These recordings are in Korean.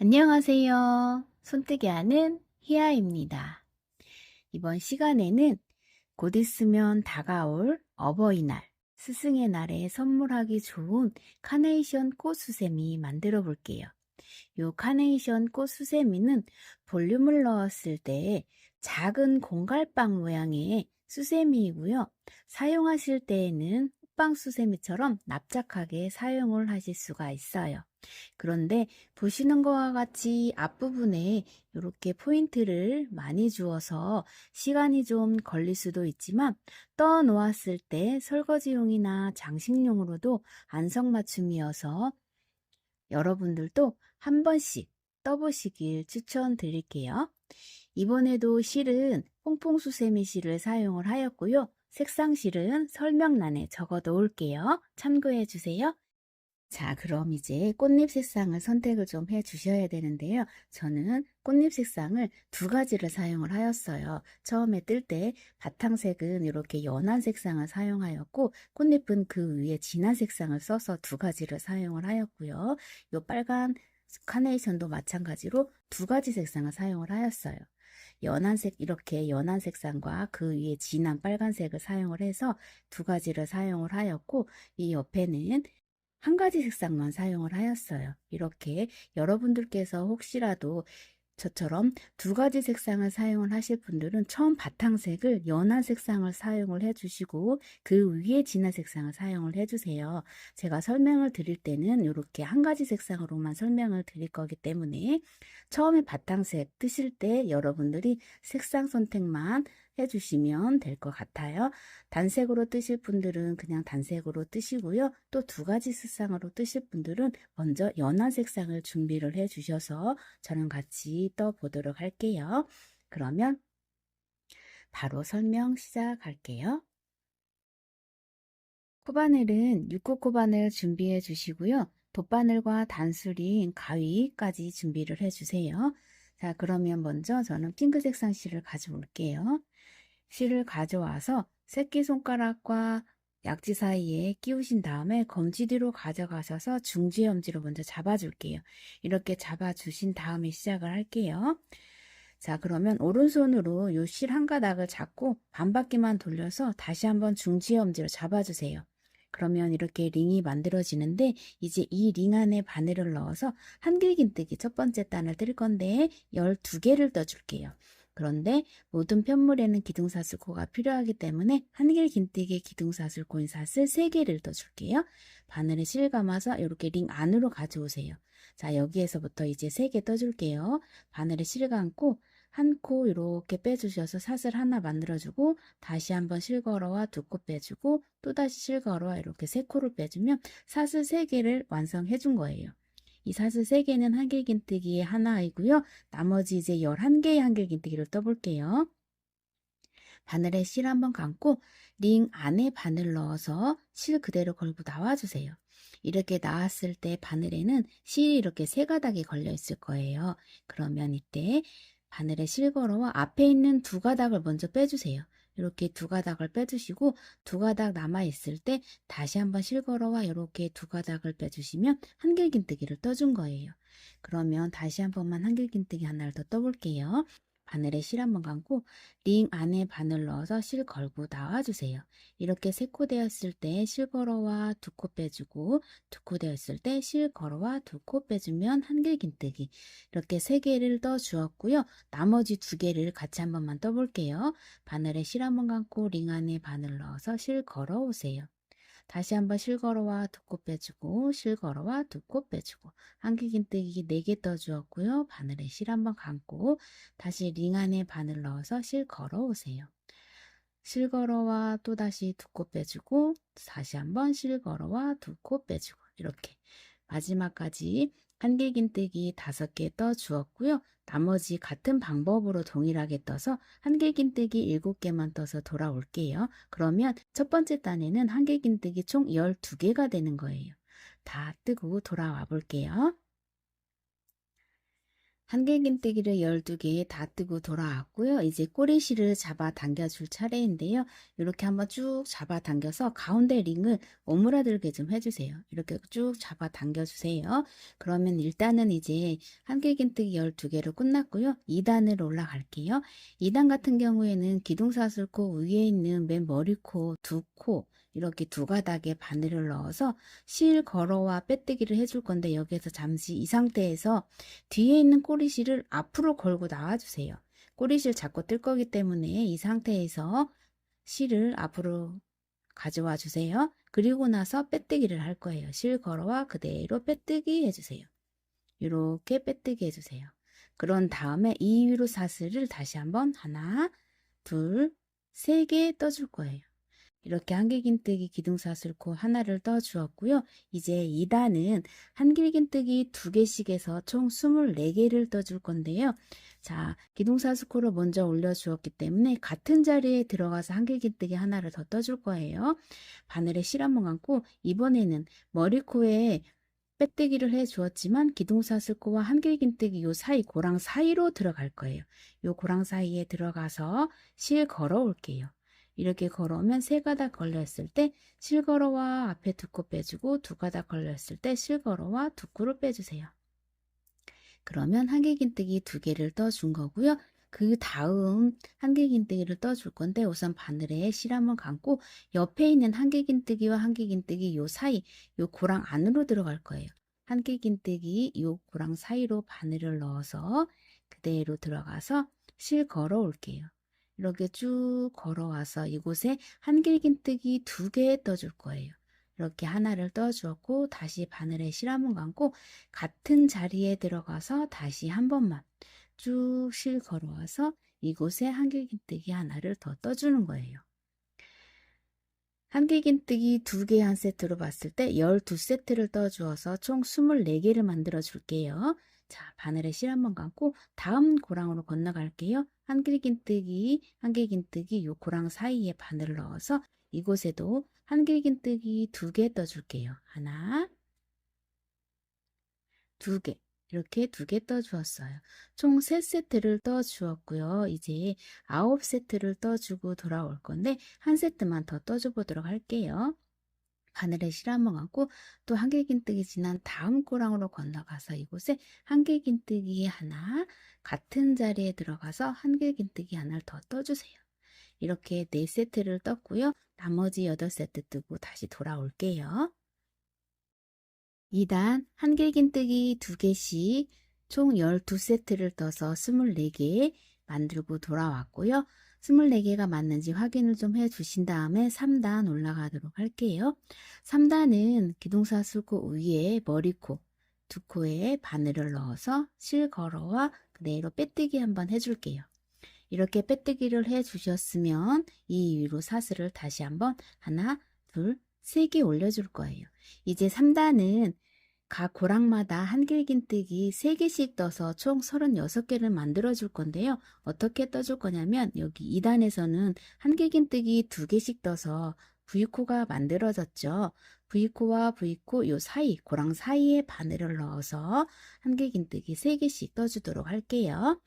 안녕하세요. 손뜨개 하는 희아입니다. 이번 시간에는 곧 있으면 다가올 어버이날, 스승의 날에 선물하기 좋은 카네이션 꽃 수세미 만들어 볼게요. 요 카네이션 꽃 수세미는 볼륨을 넣었을 때 작은 공갈빵 모양의 수세미이고요. 사용하실 때에는 호빵 수세미처럼 납작하게 사용을 하실 수가 있어요. 그런데 보시는 것과 같이 앞부분에 이렇게 포인트를 많이 주어서 시간이 좀 걸릴 수도 있지만 떠 놓았을 때 설거지용이나 장식용으로도 안성맞춤이어서 여러분들도 한 번씩 떠보시길 추천드릴게요. 이번에도 실은 퐁퐁수세미 실을 사용을 하였고요. 색상 실은 설명란에 적어 놓을게요. 참고해 주세요. 자, 그럼 이제 꽃잎 색상을 선택을 좀 해 주셔야 되는데요. 저는 꽃잎 색상을 두 가지를 사용을 하였어요. 처음에 뜰 때 바탕색은 이렇게 연한 색상을 사용하였고, 꽃잎은 그 위에 진한 색상을 써서 두 가지를 사용을 하였고요. 요 빨간 카네이션도 마찬가지로 두 가지 색상을 사용을 하였어요. 연한색, 이렇게 연한 색상과 그 위에 진한 빨간색을 사용을 해서 두 가지를 사용을 하였고, 이 옆에는 한 가지 색상만 사용을 하였어요. 이렇게 여러분들께서 혹시라도 저처럼 두 가지 색상을 사용을 하실 분들은 처음 바탕색을 연한 색상을 사용을 해주시고 그 위에 진한 색상을 사용을 해주세요. 제가 설명을 드릴 때는 이렇게 한 가지 색상으로만 설명을 드릴 거기 때문에 처음에 바탕색 뜨실 때 여러분들이 색상 선택만 해주시면 될 것 같아요. 단색으로 뜨실 분들은 그냥 단색으로 뜨시고요. 또 두 가지 색상으로 뜨실 분들은 먼저 연한 색상을 준비를 해 주셔서 저랑 같이 떠 보도록 할게요. 그러면 바로 설명 시작할게요. 코바늘은 6구 코바늘 준비해 주시고요. 돗바늘과 단수린 가위까지 준비를 해 주세요. 자, 그러면 먼저 저는 핑크 색상 실을 가져올게요. 실을 가져와서 새끼손가락과 약지 사이에 끼우신 다음에 검지 뒤로 가져가셔서 중지 엄지로 먼저 잡아줄게요. 이렇게 잡아주신 다음에 시작을 할게요. 자, 그러면 오른손으로 요 실 한 가닥을 잡고 반바퀴만 돌려서 다시 한번 중지 엄지로 잡아주세요. 그러면 이렇게 링이 만들어지는데 이제 이 링 안에 바늘을 넣어서 한길긴뜨기 첫 번째 단을 뜰 건데 12개를 떠줄게요. 그런데 모든 편물에는 기둥사슬코가 필요하기 때문에 한길긴뜨기 기둥사슬 코인사슬 3개를 떠줄게요. 바늘에 실 감아서 이렇게 링 안으로 가져오세요. 자, 여기에서부터 이제 3개 떠줄게요. 바늘에 실 감고 한 코 이렇게 빼주셔서 사슬 하나 만들어주고 다시 한번 실걸어와 두 코 빼주고 또다시 실걸어와 이렇게 3코를 빼주면 사슬 3개를 완성해 준 거예요. 이 사슬 3개는 한길긴뜨기의 하나이고요. 나머지 이제 11개의 한길긴뜨기를 떠볼게요. 바늘에 실 한번 감고 링 안에 바늘 넣어서 실 그대로 걸고 나와주세요. 이렇게 나왔을 때 바늘에는 실이 이렇게 3가닥이 걸려 있을 거예요. 그러면 이때 바늘에 실 걸어와 앞에 있는 2가닥을 먼저 빼주세요. 이렇게 2가닥을 빼주시고 2가닥 남아있을 때 다시 한번 실 걸어와 이렇게 2가닥을 빼주시면 한길긴뜨기를 떠준 거예요. 그러면 다시 한 번만 한길긴뜨기 하나를 더 떠볼게요. 바늘에 실 한번 감고 링 안에 바늘 넣어서 실 걸고 나와주세요. 이렇게 3코 되었을 때 실 걸어와 2코 빼주고 2코 되었을 때 실 걸어와 2코 빼주면 한길긴뜨기 이렇게 3개를 떠 주었고요. 나머지 2개를 같이 한 번만 떠볼게요. 바늘에 실 한번 감고 링 안에 바늘 넣어서 실 걸어 오세요. 다시 한번 실 걸어와 2코 빼주고 실 걸어와 2코 빼주고 한길긴뜨기 4개 떠주었고요. 바늘에 실 한번 감고 다시 링 안에 바늘 넣어서 실 걸어 오세요. 실 걸어와 또다시 2코 빼주고 다시 한번 실 걸어와 2코 빼주고 이렇게 마지막까지 한길긴뜨기 5개 떠 주었고요. 나머지 같은 방법으로 동일하게 떠서 한길긴뜨기 7개만 떠서 돌아올게요. 그러면 첫 번째 단에는 한길긴뜨기 총 12개가 되는 거예요. 다 뜨고 돌아와 볼게요. 한길긴뜨기를 12개 다 뜨고 돌아왔고요. 이제 꼬리실을 잡아 당겨줄 차례인데요. 이렇게 한번 쭉 잡아 당겨서 가운데 링을 오므라들게 좀 해주세요. 이렇게 쭉 잡아 당겨주세요. 그러면 일단은 이제 한길긴뜨기 12개로 끝났고요. 2단으로 올라갈게요. 2단 같은 경우에는 기둥사슬코 위에 있는 맨 머리코, 두 코, 이렇게 두 가닥에 바늘을 넣어서 실 걸어와 빼뜨기를 해줄 건데 여기에서 잠시 이 상태에서 뒤에 있는 꼬리실을 앞으로 걸고 나와주세요. 꼬리실 잡고 뜰 거기 때문에 이 상태에서 실을 앞으로 가져와 주세요. 그리고 나서 빼뜨기를 할 거예요. 실 걸어와 그대로 빼뜨기 해주세요. 이렇게 빼뜨기 해주세요. 그런 다음에 이 위로 사슬을 다시 한번 하나, 둘, 세 개 떠줄 거예요. 이렇게 한길긴뜨기 기둥사슬코 하나를 떠 주었고요. 이제 2단은 한길긴뜨기 2개씩 해서 총 24개를 떠줄 건데요. 자, 기둥사슬코를 먼저 올려 주었기 때문에 같은 자리에 들어가서 한길긴뜨기 하나를 더 떠줄 거예요. 바늘에 실 한번 감고 이번에는 머리코에 빼뜨기를 해 주었지만 기둥사슬코와 한길긴뜨기 요 사이 고랑 사이로 들어갈 거예요. 요 고랑 사이에 들어가서 실 걸어 올게요. 이렇게 걸어오면 세 가닥 걸렸을 때 실걸어와 앞에 두 코 빼주고 두 가닥 걸렸을 때 실걸어와 두 코를 빼주세요. 그러면 한길긴뜨기 2개를 떠준 거고요. 그 다음 한길긴뜨기를 떠줄 건데 우선 바늘에 실 한번 감고 옆에 있는 한길긴뜨기와 한길긴뜨기 요 사이 요 고랑 안으로 들어갈 거예요. 한길긴뜨기 요 고랑 사이로 바늘을 넣어서 그대로 들어가서 실 걸어 올게요. 이렇게 쭉 걸어와서 이곳에 한길긴뜨기 2개 떠줄 거예요. 이렇게 하나를 떠 주었고 다시 바늘에 실 한번 감고 같은 자리에 들어가서 다시 한 번만 쭉 실 걸어와서 이곳에 한길긴뜨기 하나를 더 떠주는 거예요. 한길긴뜨기 2개 한 세트로 봤을 때 12세트를 떠주어서 총 24개를 만들어 줄게요. 자, 바늘에 실 한번 감고 다음 고랑으로 건너갈게요. 한길긴뜨기 요 고랑 사이에 바늘을 넣어서 이곳에도 한길긴뜨기 2개 떠줄게요. 하나, 2개. 이렇게 2개 떠주었어요. 총 3세트를 떠주었고요. 이제 9세트를 떠주고 돌아올 건데 한 세트만 더 떠줘 보도록 할게요. 바늘에 실 한번 감고 또 한길긴뜨기 지난 다음 꼬랑으로 건너가서 이곳에 한길긴뜨기 하나 같은 자리에 들어가서 한길긴뜨기 하나를 더 떠주세요. 이렇게 4세트를 떴고요. 나머지 8세트 뜨고 다시 돌아올게요. 2단 한길긴뜨기 2개씩 총 12세트를 떠서 24개 만들고 돌아왔고요. 24개가 맞는지 확인을 좀 해주신 다음에 3단 올라가도록 할게요. 3단은 기둥사슬코 위에 머리코, 두 코에 바늘을 넣어서 실 걸어와 그대로 빼뜨기 한번 해줄게요. 이렇게 빼뜨기를 해 주셨으면 이 위로 사슬을 다시 한번 하나, 둘, 세 개 올려줄 거예요. 이제 3단은 각 고랑마다 한길긴뜨기 3개씩 떠서 총 36개를 만들어 줄 건데요. 어떻게 떠줄 거냐면 여기 2단에서는 한길긴뜨기 2개씩 떠서 V코가 만들어졌죠. V코와 V코 요 사이, 고랑 사이에 바늘을 넣어서 한길긴뜨기 3개씩 떠주도록 할게요.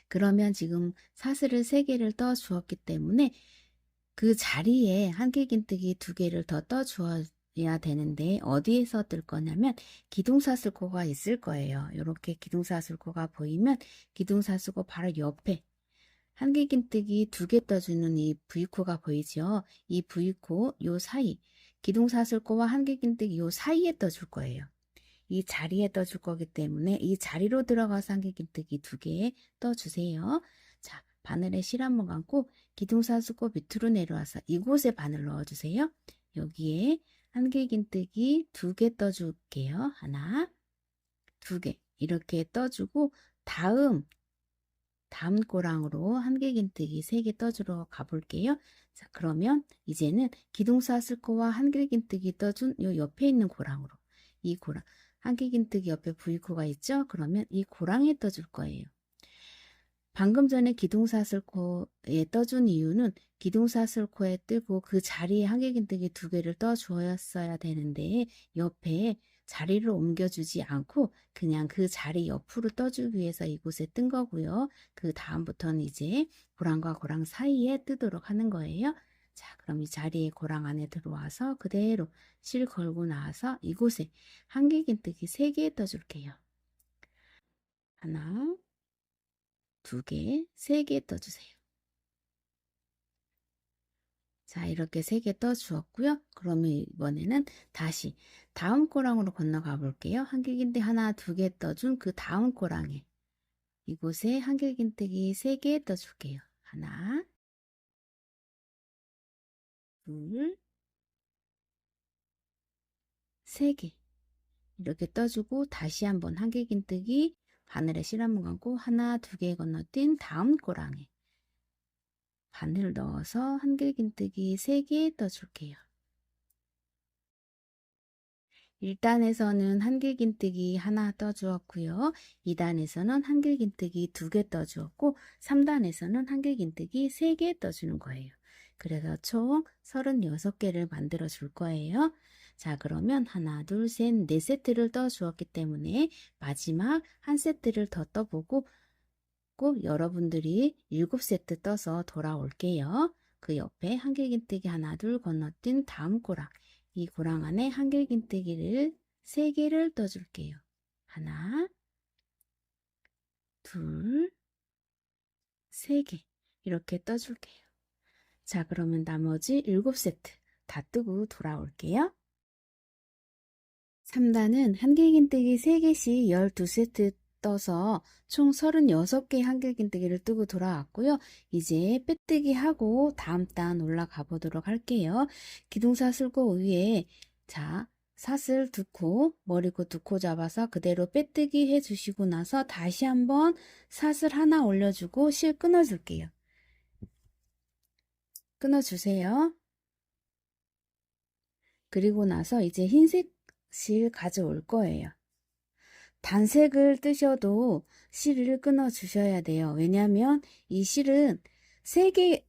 그러면 지금 사슬을 3개를 떠 주었기 때문에 그 자리에 한길긴뜨기 2개를 더 떠 주어야 되는데 어디에서 뜰 거냐면 기둥사슬코가 있을 거예요. 이렇게 기둥사슬코가 보이면 기둥사슬코 바로 옆에 한길긴뜨기 2개 떠주는 이 V코가 보이죠. 이 V코 요 사이 기둥사슬코와 한길긴뜨기 요 사이에 떠줄 거예요. 이 자리에 떠줄 거기 때문에 이 자리로 들어가서 한길긴뜨기 2개 떠주세요. 자, 바늘에 실 한번 감고 기둥사슬코 밑으로 내려와서 이곳에 바늘 넣어주세요. 여기에 한길긴뜨기 2개 떠줄게요. 하나, 2개 이렇게 떠주고 다음 꼬랑으로 한길긴뜨기 3개 떠주러 가볼게요. 자, 그러면 이제는 기둥사슬코와 한길긴뜨기 떠준 요 옆에 있는 고랑으로 이 고랑 한길긴뜨기 옆에 V코가 있죠? 그러면 이 고랑에 떠줄 거예요. 방금 전에 기둥사슬코에 떠준 이유는 기둥사슬코에 뜨고 그 자리에 한길긴뜨기 2개를 떠 주었어야 되는데 옆에 자리를 옮겨주지 않고 그냥 그 자리 옆으로 떠주기 위해서 이곳에 뜬 거고요. 그 다음부터는 이제 고랑과 고랑 사이에 뜨도록 하는 거예요. 자, 그럼 이 자리에 고랑 안에 들어와서 그대로 실 걸고 나와서 이곳에 한길긴뜨기 3개 떠줄게요. 하나, 2개, 3개 떠주세요. 자, 이렇게 3개 떠주었고요. 그러면 이번에는 다시 다음 꼬랑으로 건너가 볼게요. 한길긴뜨기 하나, 2개 떠준 그 다음 꼬랑에 이곳에 한길긴뜨기 3개 떠줄게요. 하나, 둘, 3개. 이렇게 떠주고 다시 한번 한길긴뜨기 바늘에 실 한번 감고 하나, 2개 건너뛴 다음 꼬랑에 바늘 넣어서 한길긴뜨기 3개 떠줄게요. 1단에서는 한길긴뜨기 하나 떠주었고요. 2단에서는 한길긴뜨기 2개 떠주었고 3단에서는 한길긴뜨기 3개 떠주는 거예요. 그래서 총 36개를 만들어 줄 거예요. 자, 그러면 하나, 둘, 셋, 네 세트를 떠주었기 때문에 마지막 한 세트를 더 떠보고 꼭 여러분들이 7세트 떠서 돌아올게요. 그 옆에 한길긴뜨기 하나, 둘 건너뛴 다음 꼬랑. 이 고랑 안에 한길긴뜨기를 3개를 떠줄게요. 하나, 둘, 3개. 이렇게 떠줄게요. 자, 그러면 나머지 7세트 다 뜨고 돌아올게요. 3단은 한길긴뜨기 3개씩 12세트 떠서 총 36개 한길긴뜨기를 뜨고 돌아왔고요. 이제 빼뜨기 하고 다음 단 올라가 보도록 할게요. 기둥사슬고 위에 자 사슬 2코, 머리코 2코 잡아서 그대로 빼뜨기 해주시고 나서 다시 한번 사슬 하나 올려주고 실 끊어줄게요. 끊어주세요. 그리고 나서 이제 흰색 실 가져올 거예요. 단색을 뜨셔도 실을 끊어 주셔야 돼요. 왜냐하면 이 실은 3개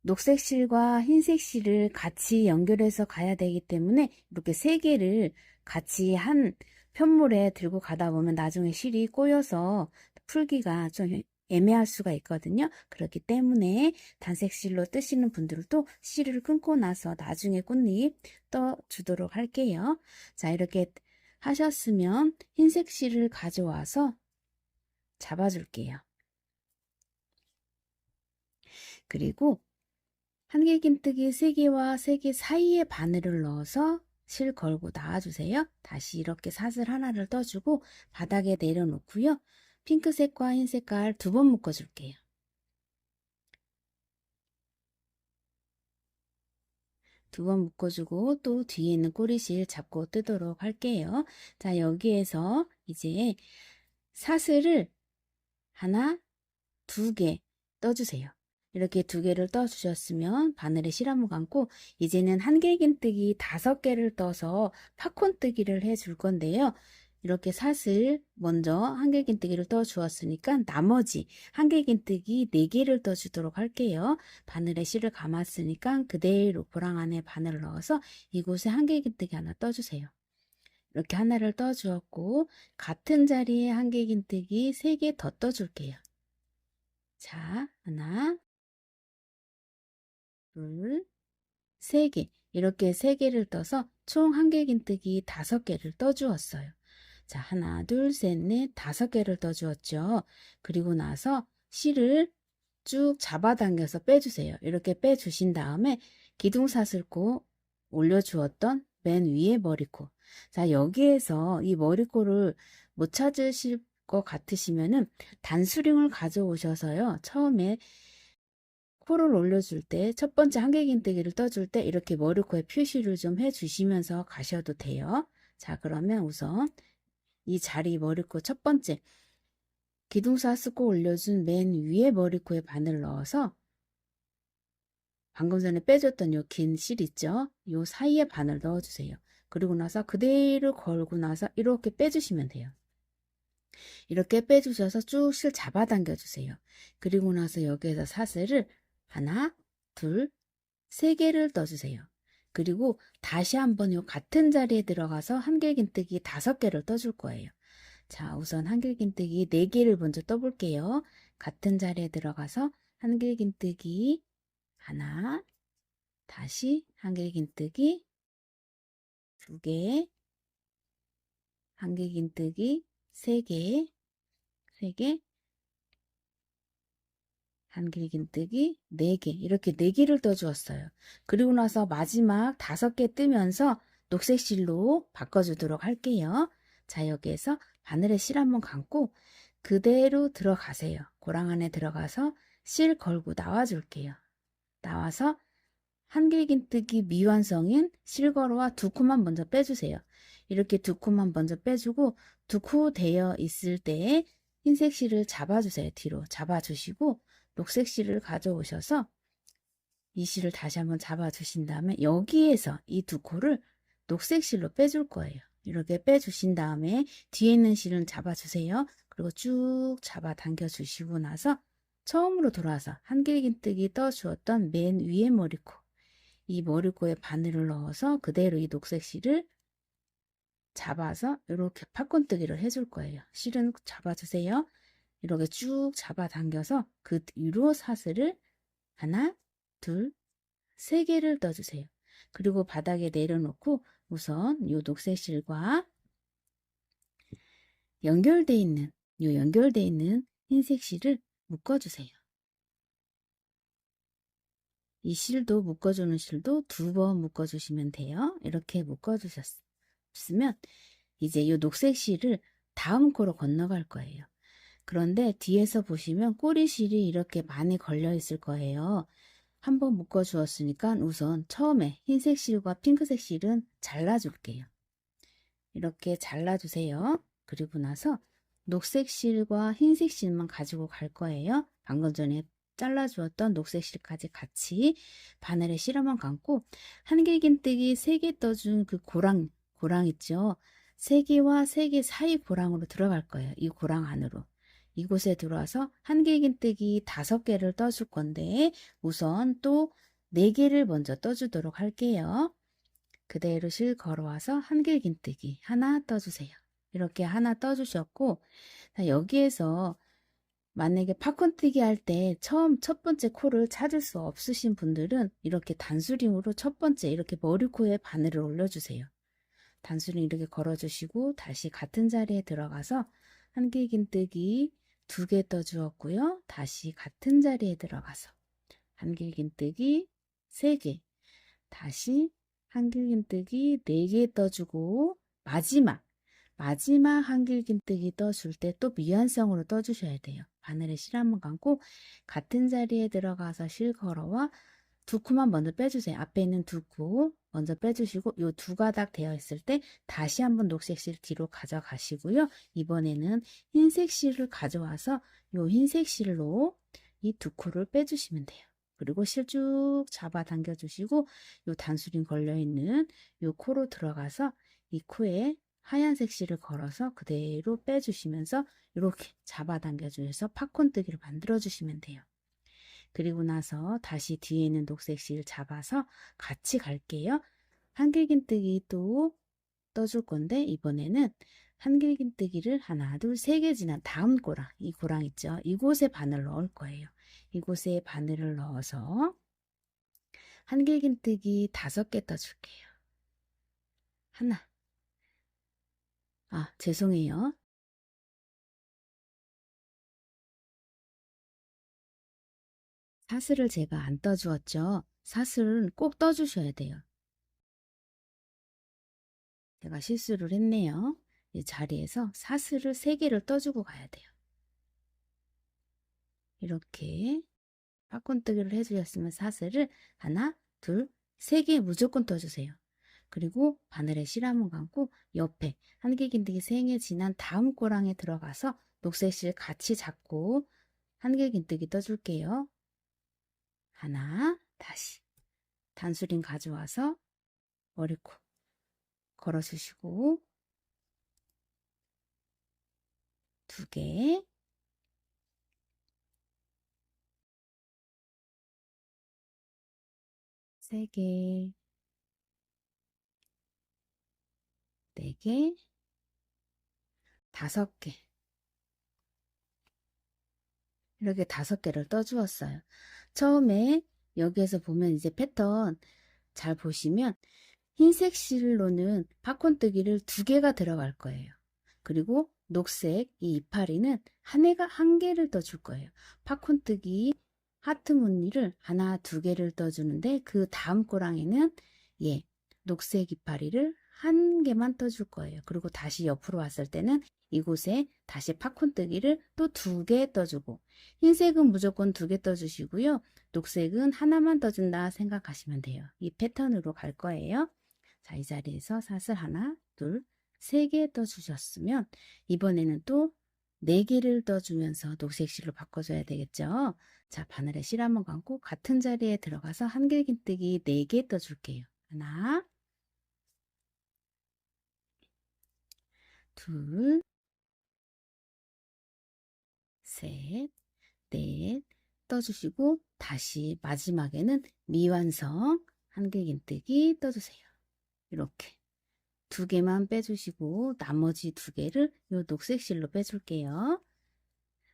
녹색 실과 흰색 실을 같이 연결해서 가야 되기 때문에 이렇게 3개를 같이 한 편물에 들고 가다 보면 나중에 실이 꼬여서 풀기가 좀 애매할 수가 있거든요. 그렇기 때문에 단색 실로 뜨시는 분들도 실을 끊고 나서 나중에 꽃잎 떠주도록 할게요. 자, 이렇게 하셨으면 흰색 실을 가져와서 잡아줄게요. 그리고 한길긴뜨기 3개와 3개 사이에 바늘을 넣어서 실 걸고 나와주세요. 다시 이렇게 사슬 하나를 떠주고 바닥에 내려놓고요. 핑크색과 흰 색깔 2번 묶어줄게요. 두 번 묶어주고 또 뒤에 있는 꼬리실 잡고 뜨도록 할게요. 자, 여기에서 이제 사슬을 하나, 2개 떠주세요. 이렇게 2개를 떠주셨으면 바늘에 실 한번 감고 이제는 한길긴뜨기 5개를 떠서 팝콘뜨기를 해줄 건데요. 이렇게 사슬 먼저 한길긴뜨기를 떠 주었으니까 나머지 한길긴뜨기 4개를 떠 주도록 할게요. 바늘에 실을 감았으니까 그대로 고랑 안에 바늘을 넣어서 이곳에 한길긴뜨기 하나 떠 주세요. 이렇게 하나를 떠 주었고 같은 자리에 한길긴뜨기 3개 더 떠 줄게요. 자, 하나, 둘, 3개. 이렇게 3개를 떠서 총 한길긴뜨기 5개를 떠 주었어요. 자, 하나, 둘, 셋, 넷, 5개를 떠 주었죠. 그리고 나서 실을 쭉 잡아당겨서 빼주세요. 이렇게 빼주신 다음에 기둥사슬코 올려주었던 맨 위에 머리코. 자, 여기에서 이 머리코를 못 찾으실 것 같으시면은 단수링을 가져오셔서요. 처음에 코를 올려줄 때 첫 번째 한길긴뜨기를 떠줄 때 이렇게 머리코에 표시를 좀 해주시면서 가셔도 돼요. 자, 그러면 우선 이 자리 머리코 첫 번째 기둥사 쓰고 올려준 맨 위에 머리코에 바늘 넣어서 방금 전에 빼줬던 요 긴 실 있죠? 요 사이에 바늘 넣어주세요. 그리고 나서 그대로 걸고 나서 이렇게 빼주시면 돼요. 이렇게 빼주셔서 쭉 실 잡아당겨 주세요. 그리고 나서 여기에서 사슬을 하나, 둘, 3개를 떠주세요. 그리고 다시 한번 요 같은 자리에 들어가서 한길긴뜨기 5개를 떠줄 거예요. 자, 우선 한길긴뜨기 4개를 먼저 떠볼게요. 같은 자리에 들어가서 한길긴뜨기 하나, 다시 한길긴뜨기 2개, 한길긴뜨기 3개, 3개, 한길긴뜨기 4개, 이렇게 4개를 떠주었어요. 그리고 나서 마지막 5개 뜨면서 녹색 실로 바꿔주도록 할게요. 자, 여기에서 바늘에 실 한번 감고 그대로 들어가세요. 고랑 안에 들어가서 실 걸고 나와줄게요. 나와서 한길긴뜨기 미완성인 실거루와 2코만 먼저 빼주세요. 이렇게 2코만 먼저 빼주고 2코 되어 있을 때에 흰색 실을 잡아주세요. 뒤로 잡아주시고 녹색 실을 가져오셔서 이 실을 다시 한번 잡아주신 다음에 여기에서 이 2코를 녹색 실로 빼줄 거예요. 이렇게 빼주신 다음에 뒤에 있는 실은 잡아주세요. 그리고 쭉 잡아 당겨 주시고 나서 처음으로 돌아와서 한길긴뜨기 떠주었던 맨 위에 머리코, 이 머리코에 바늘을 넣어서 그대로 이 녹색 실을 잡아서 이렇게 팝콘뜨기를 해줄 거예요. 실은 잡아주세요. 이렇게 쭉 잡아 당겨서 그 위로 사슬을 하나, 둘, 3개를 떠주세요. 그리고 바닥에 내려놓고 우선 이 녹색 실과 연결되어 있는 흰색 실을 묶어주세요. 이 실도 묶어주는 실도 2번 묶어주시면 돼요. 이렇게 묶어주셨으면 이제 이 녹색 실을 다음 코로 건너갈 거예요. 그런데 뒤에서 보시면 꼬리실이 이렇게 많이 걸려 있을 거예요. 한번 묶어 주었으니까 우선 처음에 흰색 실과 핑크색 실은 잘라줄게요. 이렇게 잘라주세요. 그리고 나서 녹색 실과 흰색 실만 가지고 갈 거예요. 방금 전에 잘라주었던 녹색 실까지 같이 바늘에 실 한번 감고 한길긴뜨기 3개 떠준 그 고랑 있죠. 3개와 3개 사이 고랑으로 들어갈 거예요. 이 고랑 안으로. 이곳에 들어와서 한길긴뜨기 5개를 떠줄 건데 우선 또 4개를 먼저 떠주도록 할게요. 그대로 실 걸어와서 한길긴뜨기 하나 떠주세요. 이렇게 하나 떠주셨고 여기에서 만약에 팝콘뜨기 할 때 처음 첫 번째 코를 찾을 수 없으신 분들은 이렇게 단수링으로 첫 번째 이렇게 머리코에 바늘을 올려주세요. 단수링 이렇게 걸어주시고 다시 같은 자리에 들어가서 한길긴뜨기 2개 떠주었고요. 다시 같은 자리에 들어가서 한길긴뜨기 3개, 다시 한길긴뜨기 4개 떠주고 마지막 한길긴뜨기 떠줄 때 또 미완성으로 떠주셔야 돼요. 바늘에 실 한번 감고 같은 자리에 들어가서 실 걸어와 2코만 먼저 빼주세요. 앞에 있는 2코 먼저 빼주시고 요 2가닥 되어 있을 때 다시 한번 녹색 실 뒤로 가져가시고요. 이번에는 흰색 실을 가져와서 요 흰색 실로 이 2코를 빼주시면 돼요. 그리고 실 쭉 잡아 당겨 주시고 요 단수링 걸려 있는 요 코로 들어가서 이 코에 하얀색 실을 걸어서 그대로 빼주시면서 이렇게 잡아 당겨 주셔서 팝콘뜨기를 만들어 주시면 돼요. 그리고 나서 다시 뒤에 있는 녹색 실 잡아서 같이 갈게요. 한길긴뜨기 또 떠줄 건데 이번에는 한길긴뜨기를 하나, 둘, 3개 지난 다음 고랑, 이 고랑 있죠? 이곳에 바늘 넣을 거예요. 이곳에 바늘을 넣어서 한길긴뜨기 5개 떠줄게요. 하나. 죄송해요. 사슬을 제가 안 떠주었죠. 사슬은 꼭 떠주셔야 돼요. 제가 실수를 했네요. 이 자리에서 사슬을 3개를 떠주고 가야 돼요. 이렇게 팝콘뜨기를 해주셨으면 사슬을 하나, 둘, 3개 무조건 떠주세요. 그리고 바늘에 실 한번 감고 옆에 한길긴뜨기 3개 지난 다음 꼬랑에 들어가서 녹색 실 같이 잡고 한길긴뜨기 떠줄게요. 하나, 다시 단수링 가져와서 머리코 걸어주시고 2개, 3개, 4개, 5개. 이렇게 5개를 떠주었어요. 처음에 여기에서 보면 이제 패턴 잘 보시면 흰색 실로는 팝콘 뜨기를 2개가 들어갈 거예요. 그리고 녹색 이 이파리는 한 개를 떠줄 거예요. 팝콘 뜨기 하트 무늬를 하나, 2개를 떠주는데 그 다음 꼬랑에는 녹색 이파리를 한 개만 떠줄 거예요. 그리고 다시 옆으로 왔을 때는 이곳에 다시 팝콘 뜨기를 또 2개 떠주고, 흰색은 무조건 2개 떠주시고요. 녹색은 하나만 떠준다 생각하시면 돼요. 이 패턴으로 갈 거예요. 자, 이 자리에서 사슬 하나, 둘, 3개 떠주셨으면 이번에는 또 4개를 떠주면서 녹색 실로 바꿔줘야 되겠죠. 자, 바늘에 실 한번 감고 같은 자리에 들어가서 한길긴뜨기 4개 떠줄게요. 하나, 둘, 셋, 넷 떠주시고 다시 마지막에는 미완성 한길긴뜨기 떠주세요. 이렇게 2개만 빼주시고 나머지 2개를 이 녹색 실로 빼줄게요.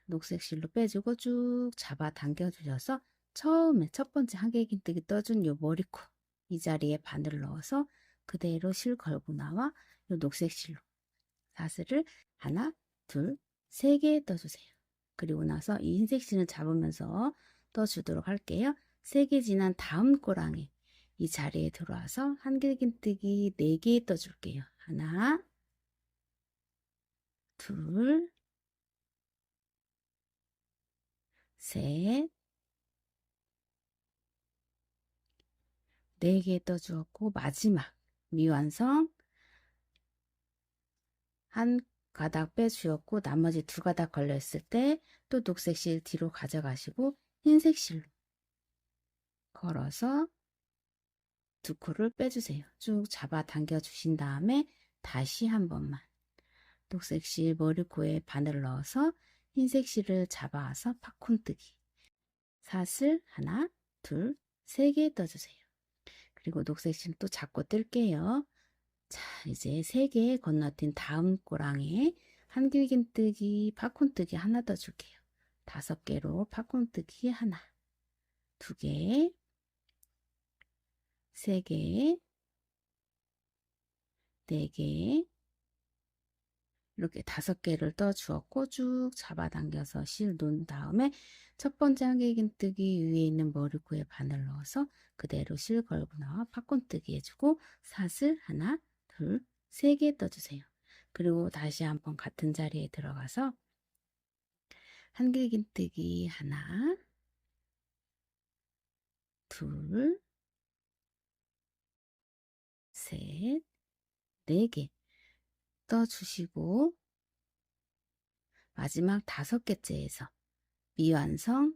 녹색 실로 빼주고 쭉 잡아 당겨 주셔서 처음에 첫 번째 한길긴뜨기 떠준 요 머리코 이 자리에 바늘을 넣어서 그대로 실 걸고 나와 요 녹색 실로 사슬을 하나, 둘, 3개 떠주세요. 그리고 나서 이 흰색 실을 잡으면서 떠주도록 할게요. 3개 지난 다음 꼬랑에 이 자리에 들어와서 한길긴뜨기 4개 떠줄게요. 하나, 둘, 셋, 4개 떠주었고 마지막 미완성 한 가닥 빼주었고 나머지 2가닥 걸렸을 때 또 녹색 실 뒤로 가져가시고 흰색 실로 걸어서 2코를 빼주세요. 쭉 잡아 당겨 주신 다음에 다시 한 번만 녹색 실 머리코에 바늘을 넣어서 흰색 실을 잡아서 팝콘뜨기 사슬 하나, 둘, 3개 떠주세요. 그리고 녹색 실 또 잡고 뜰게요. 자, 이제 3개 건너뛴 다음 꼬랑에 한길긴뜨기 팝콘뜨기 하나 떠줄게요. 5개로 팝콘뜨기 하나, 2개, 3개, 4개, 이렇게 5개를 떠 주었고 쭉 잡아당겨서 실 놓은 다음에 첫 번째 한길긴뜨기 위에 있는 머리코에 바늘 넣어서 그대로 실 걸고 나와 팝콘뜨기 해주고 사슬 하나, 둘, 3개 떠주세요. 그리고 다시 한번 같은 자리에 들어가서 한길긴뜨기 하나, 둘, 셋, 4개 떠주시고 마지막 5개째에서 미완성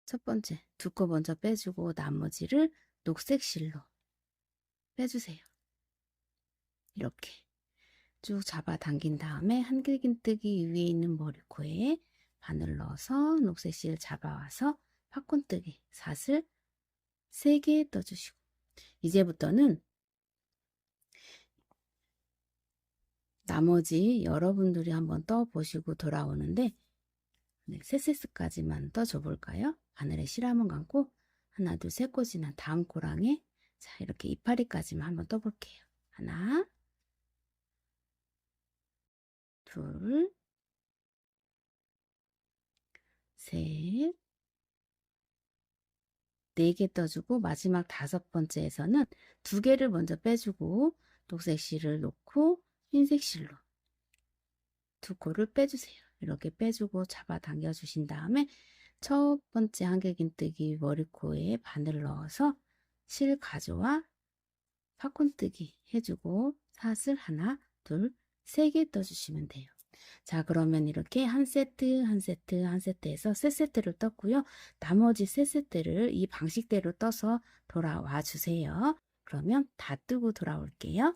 첫 번째 2코 먼저 빼주고 나머지를 녹색 실로 빼주세요. 이렇게 쭉 잡아 당긴 다음에 한길긴뜨기 위에 있는 머리코에 바늘 넣어서 녹색 실 잡아와서 팝콘뜨기 사슬 3개 떠주시고 이제부터는 나머지 여러분들이 한번 떠보시고 돌아오는데 세 세트까지만 떠줘 볼까요? 바늘에 실 한번 감고 하나, 둘, 셋 꽂이나 다음 꼬랑에 자 이렇게 이파리까지만 한번 떠볼게요. 하나, 둘, 셋, 4개 떠주고 마지막 5번째에서는 2개를 먼저 빼주고 녹색 실을 놓고 흰색 실로 2코를 빼주세요. 이렇게 빼주고 잡아 당겨 주신 다음에 첫 번째 한길긴뜨기 머리코에 바늘을 넣어서 실 가져와 팝콘뜨기 해주고 사슬 하나, 둘, 3개 떠주시면 돼요. 자, 그러면 이렇게 한 세트, 한 세트, 한 세트에서 세 세트를 떴고요. 나머지 세 세트를 이 방식대로 떠서 돌아와 주세요. 그러면 다 뜨고 돌아올게요.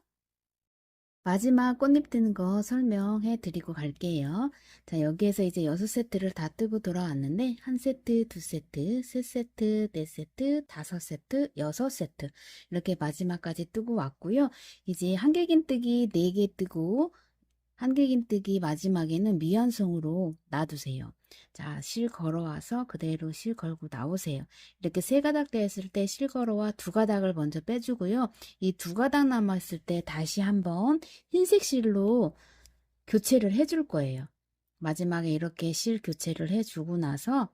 마지막 꽃잎 뜨는 거 설명해 드리고 갈게요. 자, 여기에서 이제 6세트를 다 뜨고 돌아왔는데, 1세트, 2세트, 3세트, 4세트, 5세트, 6세트. 이렇게 마지막까지 뜨고 왔고요. 이제 한길긴뜨기 4개 뜨고, 한길긴뜨기 마지막에는 미완성으로 놔두세요. 자, 실 걸어와서 그대로 실 걸고 나오세요. 이렇게 3가닥 되었을 때 실 걸어와 2가닥을 먼저 빼주고요. 이 2가닥 남았을 때 다시 한번 흰색 실로 교체를 해줄 거예요. 마지막에 이렇게 실 교체를 해주고 나서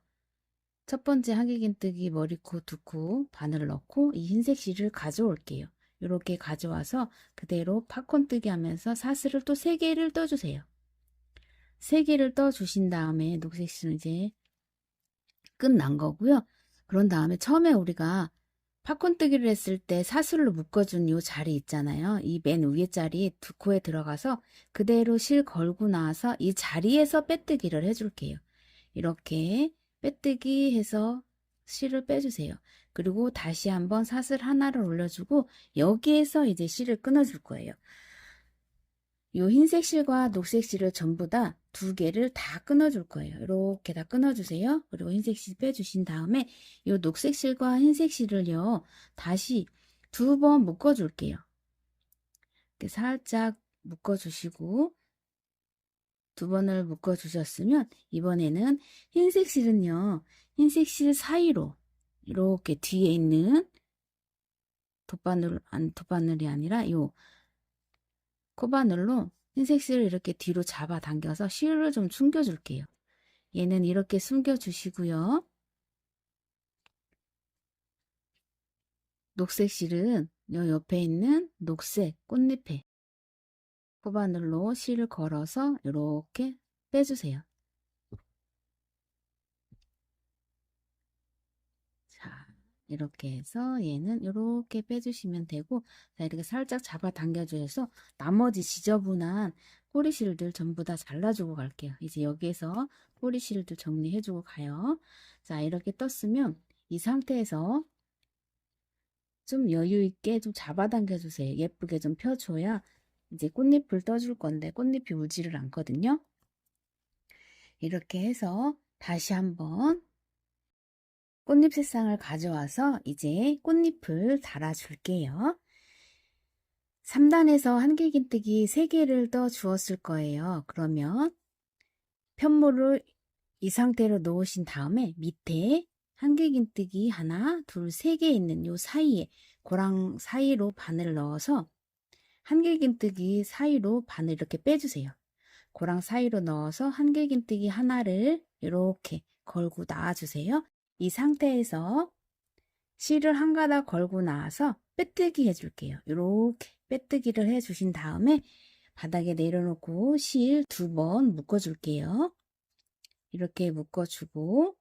첫 번째 한길긴뜨기 머리코, 두코, 바늘 넣고 이 흰색 실을 가져올게요. 이렇게 가져와서 그대로 팝콘뜨기 하면서 사슬을 또 3개를 떠주세요. 3개를 떠주신 다음에 녹색 실은 이제 끝난 거고요. 그런 다음에 처음에 우리가 팝콘뜨기를 했을 때 사슬로 묶어준 이 자리 있잖아요. 이 맨 위에 자리 두 코에 들어가서 그대로 실 걸고 나서 이 자리에서 빼뜨기를 해줄게요. 이렇게 빼뜨기 해서 실을 빼주세요. 그리고 다시 한번 사슬 하나를 올려주고 여기에서 이제 실을 끊어줄 거예요. 이 흰색 실과 녹색 실을 전부 다 2개를 다 끊어줄 거예요. 이렇게 다 끊어주세요. 그리고 흰색 실 빼주신 다음에 이 녹색 실과 흰색 실을요, 다시 2번 묶어줄게요. 이렇게 살짝 묶어주시고 2번을 묶어주셨으면 이번에는 흰색 실은요, 흰색 실 사이로 이렇게 뒤에 있는 돗바늘이 아니라 요 코바늘로 흰색 실을 이렇게 뒤로 잡아 당겨서 실을 좀 숨겨줄게요. 얘는 이렇게 숨겨주시고요. 녹색 실은 요 옆에 있는 녹색 꽃잎에 코바늘로 실을 걸어서 이렇게 빼주세요. 자, 이렇게 해서 얘는 이렇게 빼주시면 되고, 자, 이렇게 살짝 잡아 당겨주셔서 나머지 지저분한 꼬리실들 전부 다 잘라주고 갈게요. 이제 여기에서 꼬리실들 정리해주고 가요. 자, 이렇게 떴으면 이 상태에서 좀 여유 있게 좀 잡아당겨 주세요. 예쁘게 좀 펴줘야 이제 꽃잎을 떠줄 건데 꽃잎이 울지를 않거든요. 이렇게 해서 다시 한번 꽃잎 색상을 가져와서 이제 꽃잎을 달아줄게요. 3단에서 한길긴뜨기 3개를 떠 주었을 거예요. 그러면 편물을 이 상태로 놓으신 다음에 밑에 한길긴뜨기 하나, 둘, 3개 있는 요 사이에 고랑 사이로 바늘을 넣어서 한길긴뜨기 사이로 바늘 이렇게 빼주세요. 고랑 사이로 넣어서 한길긴뜨기 하나를 이렇게 걸고 놔주세요. 이 상태에서 실을 한 가닥 걸고 나와서 빼뜨기 해줄게요. 이렇게 빼뜨기를 해주신 다음에 바닥에 내려놓고 실 2번 묶어줄게요. 이렇게 묶어주고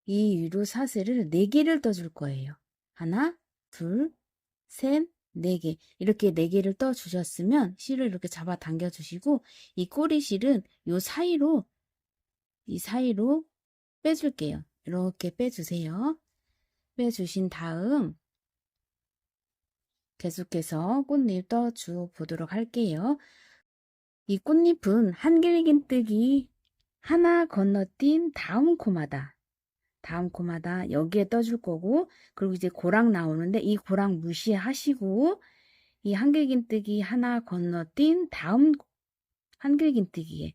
이 위로 사슬을 4개를 떠줄 거예요. 하나, 둘, 셋, 4개. 이렇게 4개를 떠 주셨으면 실을 이렇게 잡아 당겨 주시고 이 꼬리실은 이 사이로 빼줄게요. 이렇게 빼주세요. 빼주신 다음 계속해서 꽃잎 떠 주 보도록 할게요. 이 꽃잎은 한길긴뜨기 하나 건너뛴 다음 코마다 여기에 떠줄 거고, 그리고 이제 고랑 나오는데 이 고랑 무시하시고 이 한길긴뜨기 하나 건너뛴 다음 한길긴뜨기에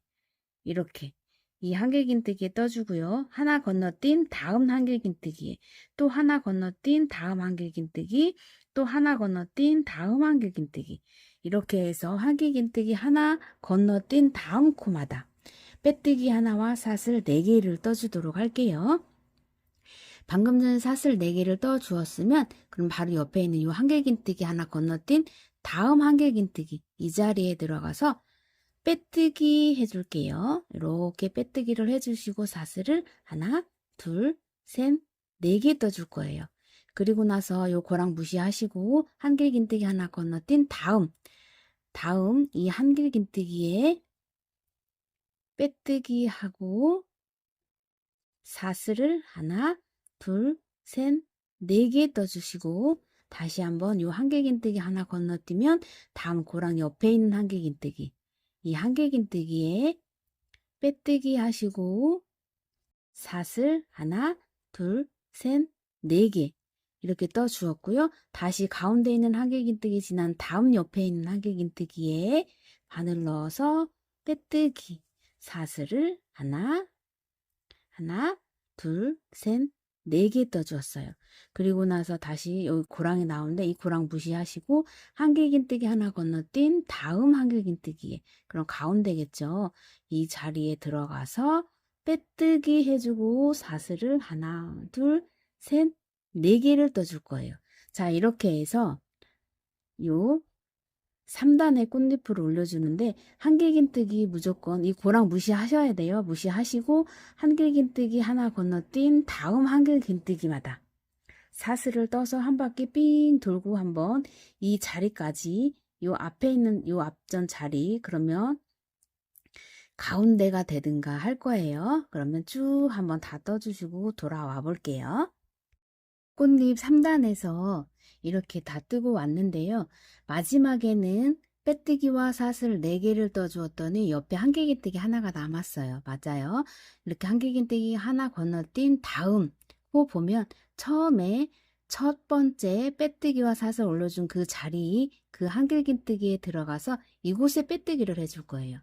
이렇게 이 한길긴뜨기에 떠주고요. 하나 건너뛴 다음 한길긴뜨기에 또 하나 건너뛴 다음 한길긴뜨기, 또 하나 건너뛴 다음 한길긴뜨기, 이렇게 해서 한길긴뜨기 하나 건너뛴 다음 코마다 빼뜨기 하나와 사슬 4개를 떠주도록 할게요. 방금 전에 사슬 4개를 떠 주었으면 그럼 바로 옆에 있는 이 한길긴뜨기 하나 건너뛴 다음 한길긴뜨기 이 자리에 들어가서 빼뜨기 해줄게요. 이렇게 빼뜨기를 해주시고 사슬을 하나, 둘, 셋, 4개 떠줄 거예요. 그리고 나서 요 고랑 무시하시고 한길긴뜨기 하나 건너뛴 다음 이 한길긴뜨기에 빼뜨기 하고 사슬을 하나, 둘, 셋, 4개 떠주시고 다시 한번 요 한길긴뜨기 하나 건너뛰면 다음 고랑 옆에 있는 한길긴뜨기, 이 한길긴뜨기에 빼뜨기 하시고 사슬 하나, 둘, 셋, 네 개 이렇게 떠 주었고요. 다시 가운데 있는 한길긴뜨기 지난 다음 옆에 있는 한길긴뜨기에 바늘 넣어서 빼뜨기 사슬을 하나, 둘, 셋, 네 개 떠 주었어요. 그리고 나서 다시 여기 고랑이 나오는데 이 고랑 무시하시고 한길긴뜨기 하나 건너뛴 다음 한길긴뜨기에, 그럼 가운데겠죠. 이 자리에 들어가서 빼뜨기 해주고 사슬을 하나, 둘, 셋, 네 개를 떠줄 거예요. 자, 이렇게 해서 요 3단의 꽃잎을 올려주는데 한길긴뜨기 무조건 이 고랑 무시하셔야 돼요. 무시하시고 한길긴뜨기 하나 건너뛴 다음 한길긴뜨기마다 사슬을 떠서 한 바퀴 삥 돌고 한번 이 자리까지, 요 앞에 있는 요 앞전 자리, 그러면 가운데가 되든가 할 거예요. 그러면 쭉 한번 다 떠주시고 돌아와 볼게요. 꽃잎 3단에서 이렇게 다 뜨고 왔는데요. 마지막에는 빼뜨기와 사슬 4개를 떠주었더니 옆에 한길긴뜨기 하나가 남았어요. 맞아요. 이렇게 한길긴뜨기 하나 건너뛴 다음 코 보면 처음에 첫 번째 빼뜨기와 사슬 올려준 그 자리, 그 한길긴뜨기에 들어가서 이곳에 빼뜨기를 해줄 거예요.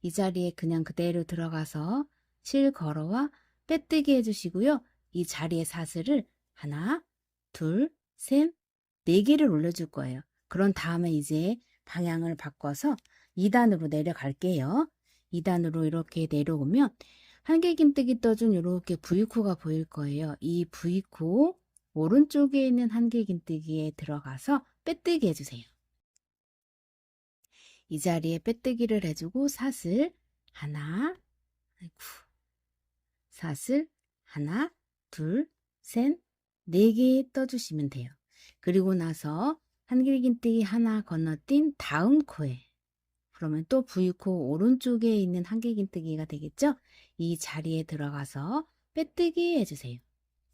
이 자리에 그냥 그대로 들어가서 실 걸어와 빼뜨기 해주시고요. 이 자리에 사슬을 하나, 둘, 셋, 네 개를 올려줄 거예요. 그런 다음에 이제 방향을 바꿔서 2단으로 내려갈게요. 2단으로 이렇게 내려오면 한길긴뜨기 떠준 이렇게 V코가 보일 거예요. 이 V코 오른쪽에 있는 한길긴뜨기에 들어가서 빼뜨기 해주세요. 이 자리에 빼뜨기를 해주고 사슬 하나, 아이고, 사슬 하나, 둘, 셋, 네 개 떠주시면 돼요. 그리고 나서 한길긴뜨기 하나 건너뛴 다음 코에, 그러면 또 V코 오른쪽에 있는 한길긴뜨기가 되겠죠? 이 자리에 들어가서 빼뜨기 해주세요.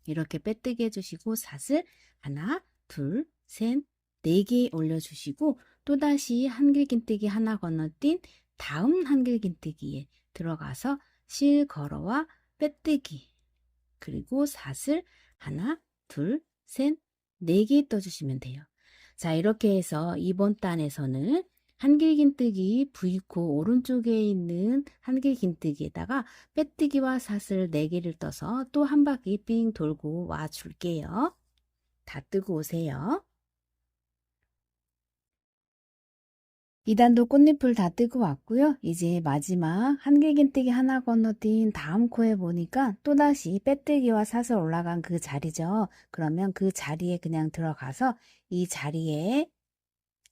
이렇게 빼뜨기 해주시고 사슬 하나, 둘, 셋, 네 개 올려주시고 또다시 한길긴뜨기 하나 건너뛴 다음 한길긴뜨기에 들어가서 실 걸어와 빼뜨기, 그리고 사슬 하나, 둘, 셋, 네 개 떠주시면 돼요. 자, 이렇게 해서 이번 단에서는 한길긴뜨기 V코 오른쪽에 있는 한길긴뜨기에다가 빼뜨기와 사슬 4개를 떠서 또 한 바퀴 삥 돌고 와 줄게요. 다 뜨고 오세요. 2단도 꽃잎을 다 뜨고 왔고요. 이제 마지막 한길긴뜨기 하나 건너뛴 다음 코에 보니까 또다시 빼뜨기와 사슬 올라간 그 자리죠. 그러면 그 자리에 그냥 들어가서 이 자리에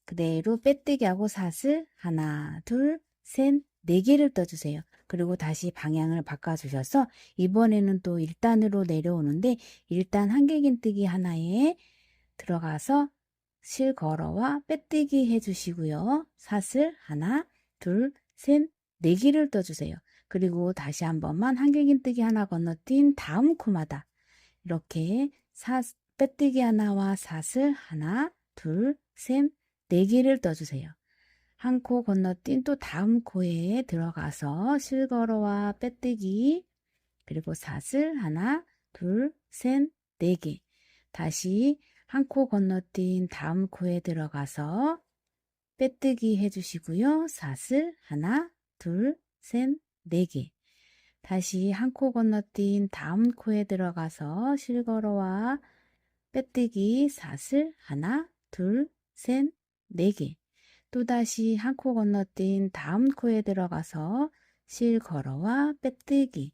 그대로 빼뜨기하고 사슬 하나, 둘, 셋, 네 개를 떠주세요. 그리고 다시 방향을 바꿔주셔서 이번에는 또 1단으로 내려오는데 1단 한길긴뜨기 하나에 들어가서 실 걸어와 빼뜨기 해주시고요. 사슬 하나, 둘, 셋, 네 개를 떠주세요. 그리고 다시 한 번만 한길긴뜨기 하나 건너뛴 다음 코마다 이렇게 빼뜨기 하나와 사슬 하나, 둘, 셋, 네 개를 떠주세요. 한 코 건너뛴 또 다음 코에 들어가서 실걸어와 빼뜨기, 그리고 사슬 하나, 둘, 셋, 네 개. 다시 한 코 건너뛴 다음 코에 들어가서 빼뜨기 해주시고요. 사슬 하나, 둘, 셋, 네 개. 다시 한 코 건너뛴 다음 코에 들어가서 실걸어와 빼뜨기 사슬 하나, 둘, 셋, 네 개. 또다시 한 코 건너뛴 다음 코에 들어가서 실 걸어와 빼뜨기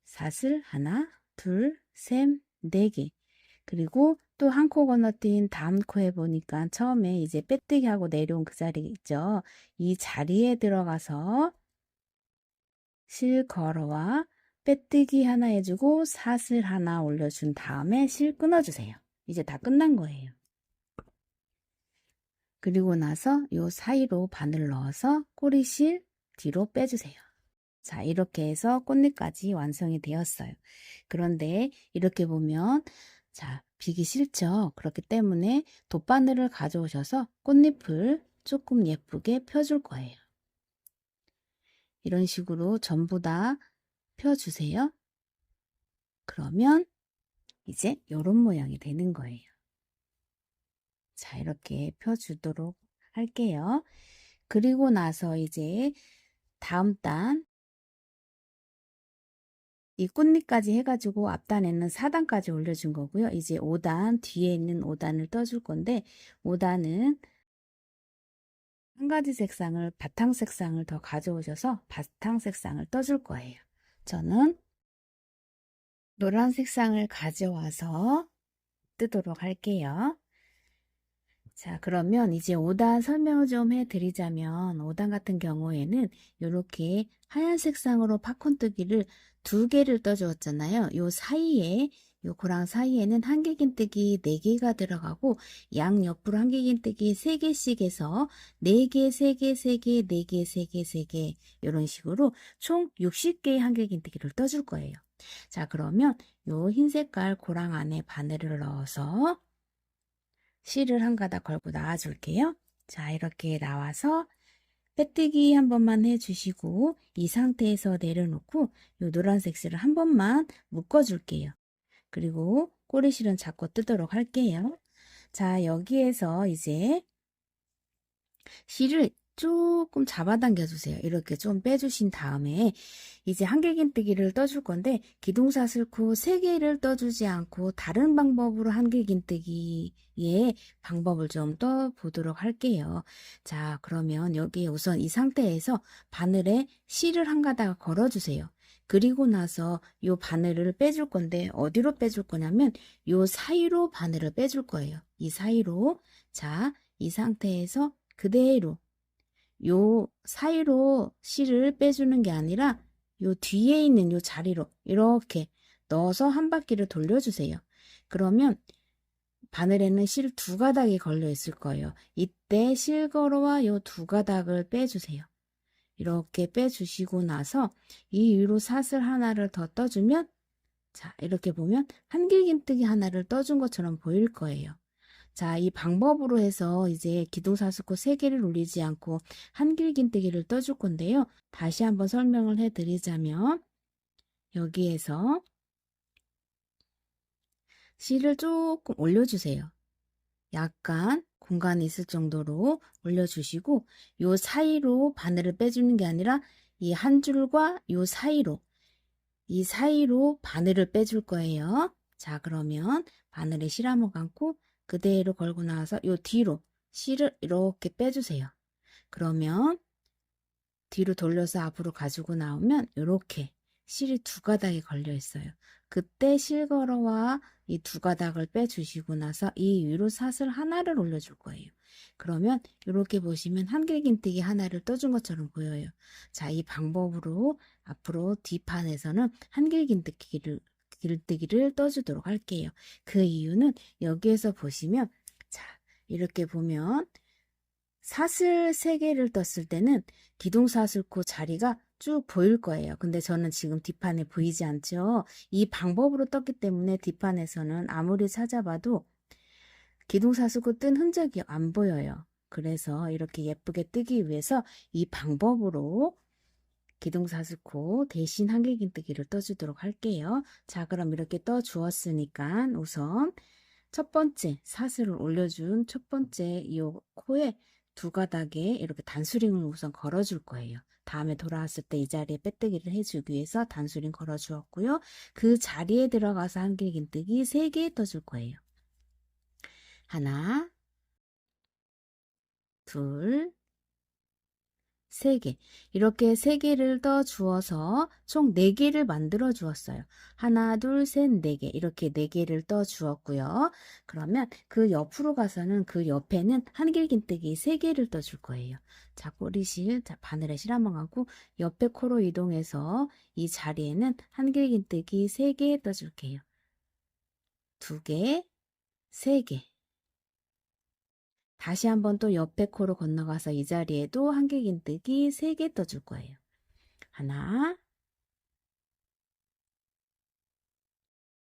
사슬 하나, 둘, 셋, 네 개. 그리고 또 한 코 건너뛴 다음 코에 보니까 처음에 이제 빼뜨기 하고 내려온 그 자리 있죠. 이 자리에 들어가서 실 걸어와 빼뜨기 하나 해주고 사슬 하나 올려준 다음에 실 끊어주세요. 이제 다 끝난 거예요. 그리고 나서 요 사이로 바늘 넣어서 꼬리실 뒤로 빼주세요. 자, 이렇게 해서 꽃잎까지 완성이 되었어요. 그런데 이렇게 보면 자, 비기 싫죠? 그렇기 때문에 돗바늘을 가져오셔서 꽃잎을 조금 예쁘게 펴줄 거예요. 이런 식으로 전부 다 펴주세요. 그러면 이제 이런 모양이 되는 거예요. 자, 이렇게 펴주도록 할게요. 그리고 나서 이제 다음 단, 이 꽃잎까지 해가지고 앞단에는 4단까지 올려준 거고요. 이제 5단, 뒤에 있는 5단을 떠줄 건데, 5단은 한 가지 색상을, 바탕 색상을 더 가져오셔서 바탕 색상을 떠줄 거예요. 저는 노란 색상을 가져와서 뜨도록 할게요. 자, 그러면 이제 5단 설명을 좀 해드리자면 5단 같은 경우에는 이렇게 하얀 색상으로 팝콘뜨기를 2개를 떠주었잖아요. 요 사이에 요 고랑 사이에는 한길긴뜨기 4개가 들어가고 양 옆으로 한길긴뜨기 3개씩 해서 4개, 3개, 3개, 4개, 3개, 3개 이런 식으로 총 60개의 한길긴뜨기를 떠줄 거예요. 자, 그러면 요 흰 색깔 고랑 안에 바늘을 넣어서 실을 한 가닥 걸고 나와 줄게요. 자, 이렇게 나와서 빼뜨기 한 번만 해주시고 이 상태에서 내려놓고 이 노란색 실을 한 번만 묶어 줄게요. 그리고 꼬리실은 잡고 뜨도록 할게요. 자, 여기에서 이제 실을 조금 잡아당겨 주세요. 이렇게 좀 빼주신 다음에 이제 한길긴뜨기를 떠줄 건데 기둥사슬코 3개를 떠주지 않고 다른 방법으로 한길긴뜨기의 방법을 좀 떠보도록 할게요. 자, 그러면 여기 우선 이 상태에서 바늘에 실을 한 가닥 걸어주세요. 그리고 나서 이 바늘을 빼줄 건데 어디로 빼줄 거냐면 이 사이로 바늘을 빼줄 거예요. 이 사이로. 자, 이 상태에서 그대로 요 사이로 실을 빼주는 게 아니라 요 뒤에 있는 요 자리로 이렇게 넣어서 한 바퀴를 돌려주세요. 그러면 바늘에는 실 2가닥이 걸려 있을 거예요. 이때 실거러와 요 2가닥을 빼주세요. 이렇게 빼주시고 나서 이 위로 사슬 하나를 더 떠주면 자, 이렇게 보면 한길긴뜨기 하나를 떠준 것처럼 보일 거예요. 자, 이 방법으로 해서 이제 기둥사슬코 3개를 올리지 않고 한길긴뜨기를 떠줄 건데요. 다시 한번 설명을 해드리자면 여기에서 실을 조금 올려주세요. 약간 공간이 있을 정도로 올려주시고 요 사이로 바늘을 빼주는 게 아니라 이 한 줄과 요 사이로 이 사이로 바늘을 빼줄 거예요. 자, 그러면 바늘에 실 한번 감고 그대로 걸고 나와서 요 뒤로 실을 이렇게 빼주세요. 그러면 뒤로 돌려서 앞으로 가지고 나오면 이렇게 실이 2가닥이 걸려 있어요. 그때 실걸어와 이 2가닥을 빼주시고 나서 이 위로 사슬 하나를 올려줄 거예요. 그러면 이렇게 보시면 한길긴뜨기 하나를 떠준 것처럼 보여요. 자, 이 방법으로 앞으로 뒷판에서는 한길긴뜨기를 떠주도록 할게요. 그 이유는 여기에서 보시면 자, 이렇게 보면 사슬 3개를 떴을 때는 기둥사슬코 자리가 쭉 보일 거예요. 근데 저는 지금 뒷판에 보이지 않죠? 이 방법으로 떴기 때문에 뒷판에서는 아무리 찾아봐도 기둥사슬코 뜬 흔적이 안 보여요. 그래서 이렇게 예쁘게 뜨기 위해서 이 방법으로 기둥사슬코 대신 한길긴뜨기를 떠주도록 할게요. 자, 그럼 이렇게 떠 주었으니까 우선 첫 번째 사슬을 올려준 첫 번째 이 코에 2가닥에 이렇게 단수링을 우선 걸어줄 거예요. 다음에 돌아왔을 때 이 자리에 빼뜨기를 해주기 위해서 단수링 걸어 주었고요. 그 자리에 들어가서 한길긴뜨기 3개 떠줄 거예요. 하나, 둘, 3개. 이렇게 3개를 떠 주어서 총 4개를 만들어 주었어요. 하나, 둘, 셋, 4개. 이렇게 4개를 떠 주었고요. 그러면 그 옆으로 가서는 그 옆에는 한길긴뜨기 3개를 떠 줄 거예요. 자, 꼬리실, 자, 바늘에 실 한번 하고 옆에 코로 이동해서 이 자리에는 한길긴뜨기 3개 떠 줄게요. 2개, 3개. 다시 한번 또 옆에 코로 건너가서 이 자리에도 한길긴뜨기 3개 떠줄 거예요. 하나,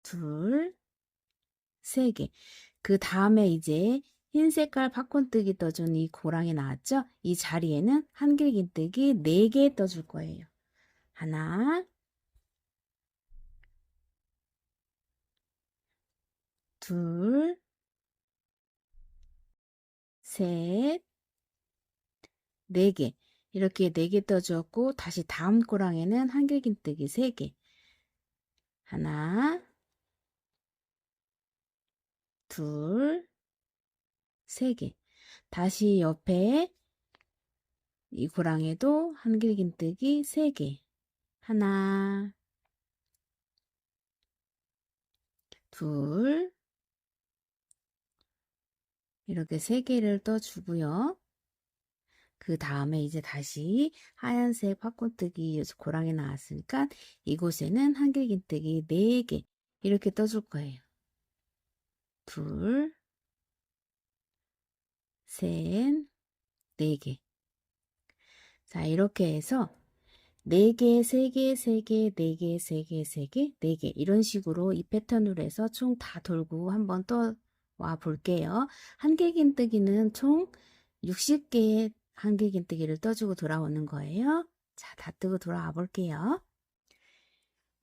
둘, 3개. 그 다음에 이제 흰 색깔 팝콘뜨기 떠준 이 고랑이 나왔죠? 이 자리에는 한길긴뜨기 4개 떠줄 거예요. 하나, 둘, 셋, 4개. 이렇게 4개 떠주었고 다시 다음 고랑에는 한길긴뜨기 3개. 하나, 둘, 3개. 다시 옆에 이 고랑에도 한길긴뜨기 3개. 하나, 둘, 이렇게 3개를 떠주고요. 그 다음에 이제 다시 하얀색 팝콘뜨기 고랑이 나왔으니까 이곳에는 한길긴뜨기 4개 이렇게 떠줄 거예요. 둘, 셋, 4개. 자, 이렇게 해서 4개, 3개, 3개, 4개, 3개, 3개, 4개 이런 식으로 이 패턴으로 해서 총 다 돌고 한번 또 와 볼게요. 한길긴뜨기는 총 60개의 한길긴뜨기를 떠주고 돌아오는 거예요. 자, 다 뜨고 돌아와 볼게요.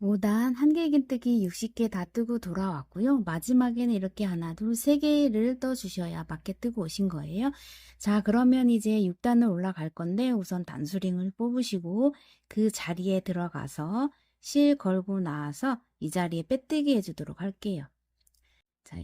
5단 한길긴뜨기 60개 다 뜨고 돌아왔고요. 마지막에는 이렇게 하나, 둘, 3개를 떠주셔야 맞게 뜨고 오신 거예요. 자, 그러면 이제 6단을 올라갈 건데 우선 단수링을 뽑으시고 그 자리에 들어가서 실 걸고 나와서 이 자리에 빼뜨기 해주도록 할게요. 자,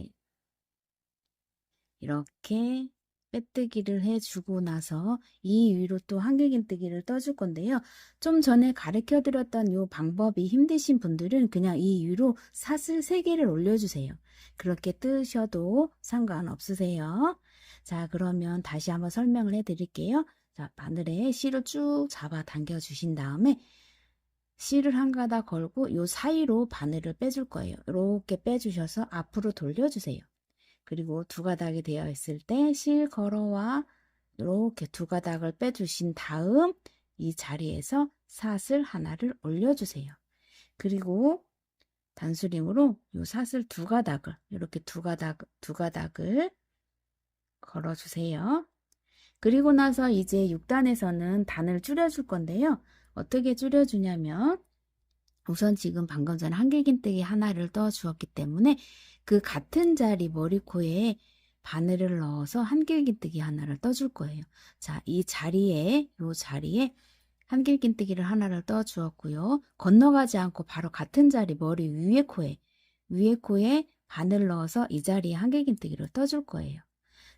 이렇게 빼뜨기를 해주고 나서 이 위로 또 한길긴뜨기를 떠줄 건데요. 좀 전에 가르쳐 드렸던 이 방법이 힘드신 분들은 그냥 이 위로 사슬 3개를 올려주세요. 그렇게 뜨셔도 상관없으세요. 자, 그러면 다시 한번 설명을 해 드릴게요. 자, 바늘에 실을 쭉 잡아 당겨 주신 다음에 실을 한 가닥 걸고 이 사이로 바늘을 빼줄 거예요. 이렇게 빼주셔서 앞으로 돌려주세요. 그리고 두 가닥이 되어 있을 때 실 걸어와 이렇게 두 가닥을 빼주신 다음 이 자리에서 사슬 하나를 올려주세요. 그리고 단수링으로 이 사슬 두 가닥을 이렇게 두 가닥을 걸어주세요. 그리고 나서 이제 6단에서는 단을 줄여줄 건데요. 어떻게 줄여주냐면 우선 지금 방금 전에 한길긴뜨기 하나를 떠 주었기 때문에 그 같은 자리 머리코에 바늘을 넣어서 한길긴뜨기 하나를 떠줄 거예요. 자, 이 자리에 한길긴뜨기를 하나를 떠 주었고요. 건너가지 않고 바로 같은 자리 머리 위에 코에 바늘 넣어서 이 자리에 한길긴뜨기를 떠줄 거예요.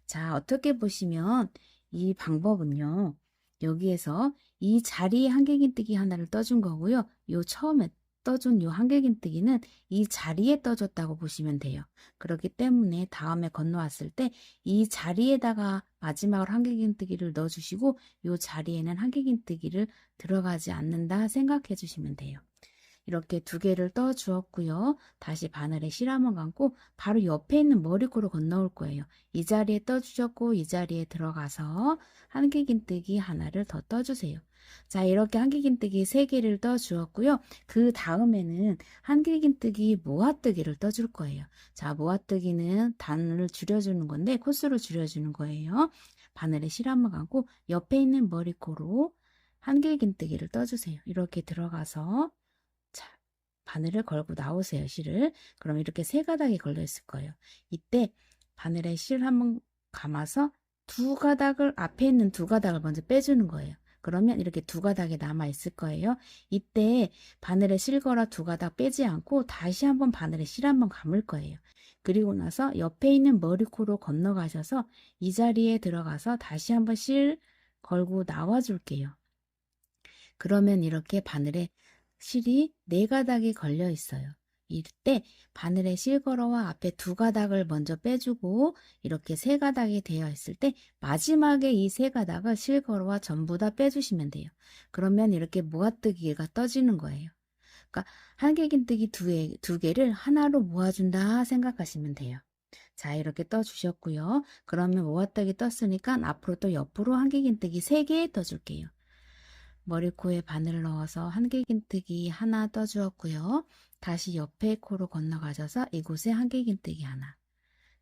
자, 어떻게 보시면 이 방법은요. 여기에서 이 자리에 한길긴뜨기 하나를 떠준 거고요. 요 처음에 떠준 요 한길긴뜨기는 이 자리에 떠줬다고 보시면 돼요. 그렇기 때문에 다음에 건너왔을 때 이 자리에다가 마지막으로 한길긴뜨기를 넣어주시고 요 자리에는 한길긴뜨기를 들어가지 않는다 생각해 주시면 돼요. 이렇게 2개를 떠 주었고요. 다시 바늘에 실 한번 감고 바로 옆에 있는 머리코로 건너올 거예요. 이 자리에 떠 주셨고 이 자리에 들어가서 한길긴뜨기 하나를 더 떠주세요. 자, 이렇게 한길긴뜨기 3개를 떠 주었고요. 그 다음에는 한길긴뜨기 모아뜨기를 떠줄 거예요. 자, 모아뜨기는 단을 줄여주는 건데 코스로 줄여주는 거예요. 바늘에 실 한번 감고 옆에 있는 머리코로 한길긴뜨기를 떠주세요. 이렇게 들어가서 자, 바늘을 걸고 나오세요, 실을. 그럼 이렇게 3가닥이 걸려 있을 거예요. 이때 바늘에 실 한번 감아서 앞에 있는 2가닥을 먼저 빼주는 거예요. 그러면 이렇게 2가닥이 남아 있을 거예요. 이때 바늘에 실 걸어 2가닥 빼지 않고 다시 한번 바늘에 실 한번 감을 거예요. 그리고 나서 옆에 있는 머리코로 건너가셔서 이 자리에 들어가서 다시 한번 실 걸고 나와 줄게요. 그러면 이렇게 바늘에 실이 4가닥이 걸려 있어요. 이때 바늘에 실걸어와 앞에 2가닥을 먼저 빼주고 이렇게 3가닥이 되어 있을 때 마지막에 이 3가닥을 실걸어와 전부 다 빼주시면 돼요. 그러면 이렇게 모아뜨기가 떠지는 거예요. 그러니까 한길긴뜨기 2개를 하나로 모아준다 생각하시면 돼요. 자, 이렇게 떠주셨고요. 그러면 모아뜨기 떴으니까 앞으로 또 옆으로 한길긴뜨기 3개 떠줄게요. 머리코에 바늘을 넣어서 한길긴뜨기 하나 떠주었고요. 다시 옆에 코로 건너가셔서 이곳에 한길긴뜨기 하나.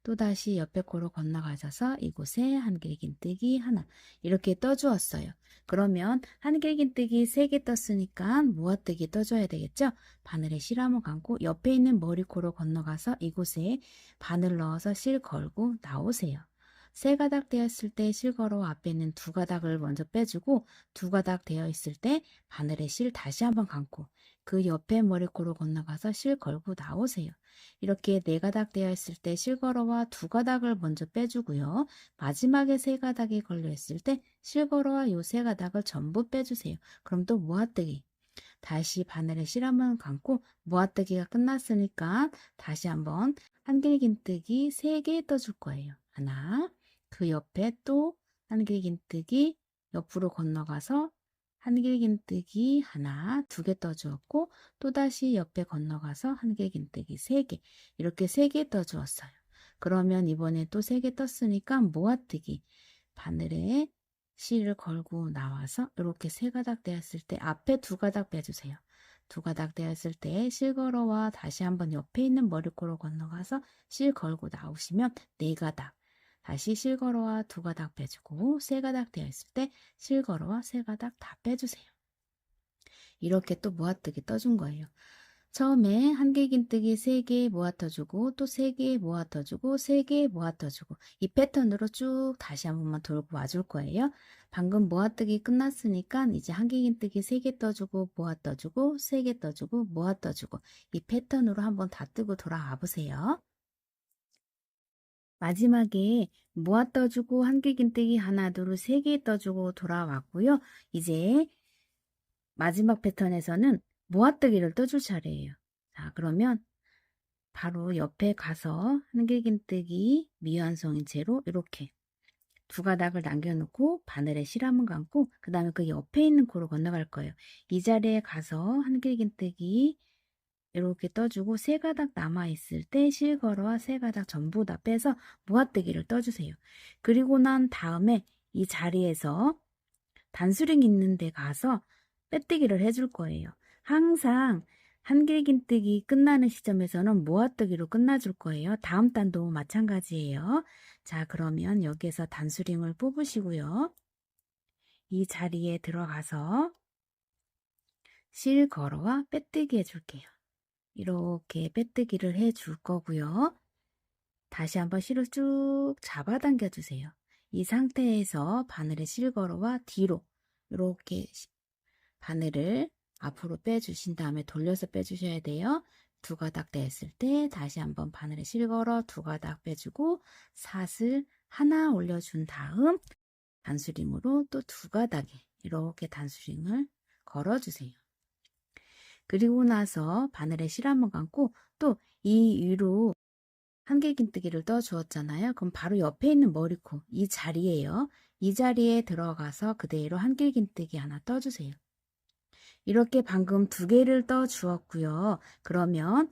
또다시 옆에 코로 건너가셔서 이곳에 한길긴뜨기 하나 이렇게 떠주었어요. 그러면 한길긴뜨기 3개 떴으니까 모아뜨기 떠줘야 되겠죠? 바늘에 실 한번 감고 옆에 있는 머리코로 건너가서 이곳에 바늘 넣어서 실 걸고 나오세요. 3가닥 되어 있을 때 실 걸어 앞에 있는 2가닥을 먼저 빼주고 2가닥 되어 있을 때 바늘에 실 다시 한번 감고 그 옆에 머리코로 건너가서 실 걸고 나오세요. 이렇게 4가닥 되어 있을 때 실걸어와 2가닥을 먼저 빼주고요. 마지막에 3가닥이 걸려 있을 때 실걸어와 요 3가닥을 전부 빼주세요. 그럼 또 모아뜨기. 다시 바늘에 실 한번 감고 모아뜨기가 끝났으니까 다시 한번 한길긴뜨기 3개 떠줄 거예요. 하나, 그 옆에 또 한길긴뜨기 옆으로 건너가서 한길긴뜨기 하나, 2개 떠주었고 또다시 옆에 건너가서 한길긴뜨기 3개 이렇게 3개 떠주었어요. 그러면 이번에 또 3개 떴으니까 모아뜨기 바늘에 실을 걸고 나와서 이렇게 3가닥 되었을 때 앞에 2가닥 빼주세요. 2가닥 되었을 때 실걸어와 다시 한번 옆에 있는 머리코로 건너가서 실 걸고 나오시면 4가닥 다시 실걸어와 2가닥 빼주고 3가닥 되어 있을 때 실걸어와 3가닥 다 빼주세요. 이렇게 또 모아뜨기 떠준 거예요. 처음에 한길긴뜨기 3개 모아떠주고 또 3개 모아떠주고 3개 모아떠주고 이 패턴으로 쭉 다시 한 번만 돌고 와줄 거예요. 방금 모아뜨기 끝났으니까 이제 한길긴뜨기 3개 떠주고 모아떠주고 3개 떠주고 모아떠주고 이 패턴으로 한번 다 뜨고 돌아와 보세요. 마지막에 모아떠주고 한길긴뜨기 하나 둘 3개 떠주고 돌아왔고요. 이제 마지막 패턴에서는 모아뜨기를 떠줄 차례예요. 자, 그러면 바로 옆에 가서 한길긴뜨기 미완성인 채로 이렇게 2가닥을 남겨놓고 바늘에 실 한번 감고 그 다음에 그 옆에 있는 코로 건너갈 거예요. 이 자리에 가서 한길긴뜨기 이렇게 떠주고 3가닥 남아있을 때 실걸어와 3가닥 전부 다 빼서 모아뜨기를 떠주세요. 그리고 난 다음에 이 자리에서 단수링 있는 데 가서 빼뜨기를 해줄 거예요. 항상 한길긴뜨기 끝나는 시점에서는 모아뜨기로 끝나줄 거예요. 다음 단도 마찬가지예요. 자, 그러면 여기에서 단수링을 뽑으시고요. 이 자리에 들어가서 실걸어와 빼뜨기 해줄게요. 이렇게 빼뜨기를 해줄 거고요. 다시 한번 실을 쭉 잡아당겨 주세요. 이 상태에서 바늘의 실걸어와 뒤로 이렇게 바늘을 앞으로 빼주신 다음에 돌려서 빼주셔야 돼요. 2가닥 됐을 때 다시 한번 바늘에 실걸어 2가닥 빼주고 사슬 하나 올려준 다음 단수링으로 또 2가닥에 이렇게 단수링을 걸어주세요. 그리고 나서 바늘에 실 한번 감고 또 이 위로 한길긴뜨기를 떠 주었잖아요. 그럼 바로 옆에 있는 머리코 이 자리에요. 이 자리에 들어가서 그대로 한길긴뜨기 하나 떠주세요. 이렇게 방금 2개를 떠 주었고요. 그러면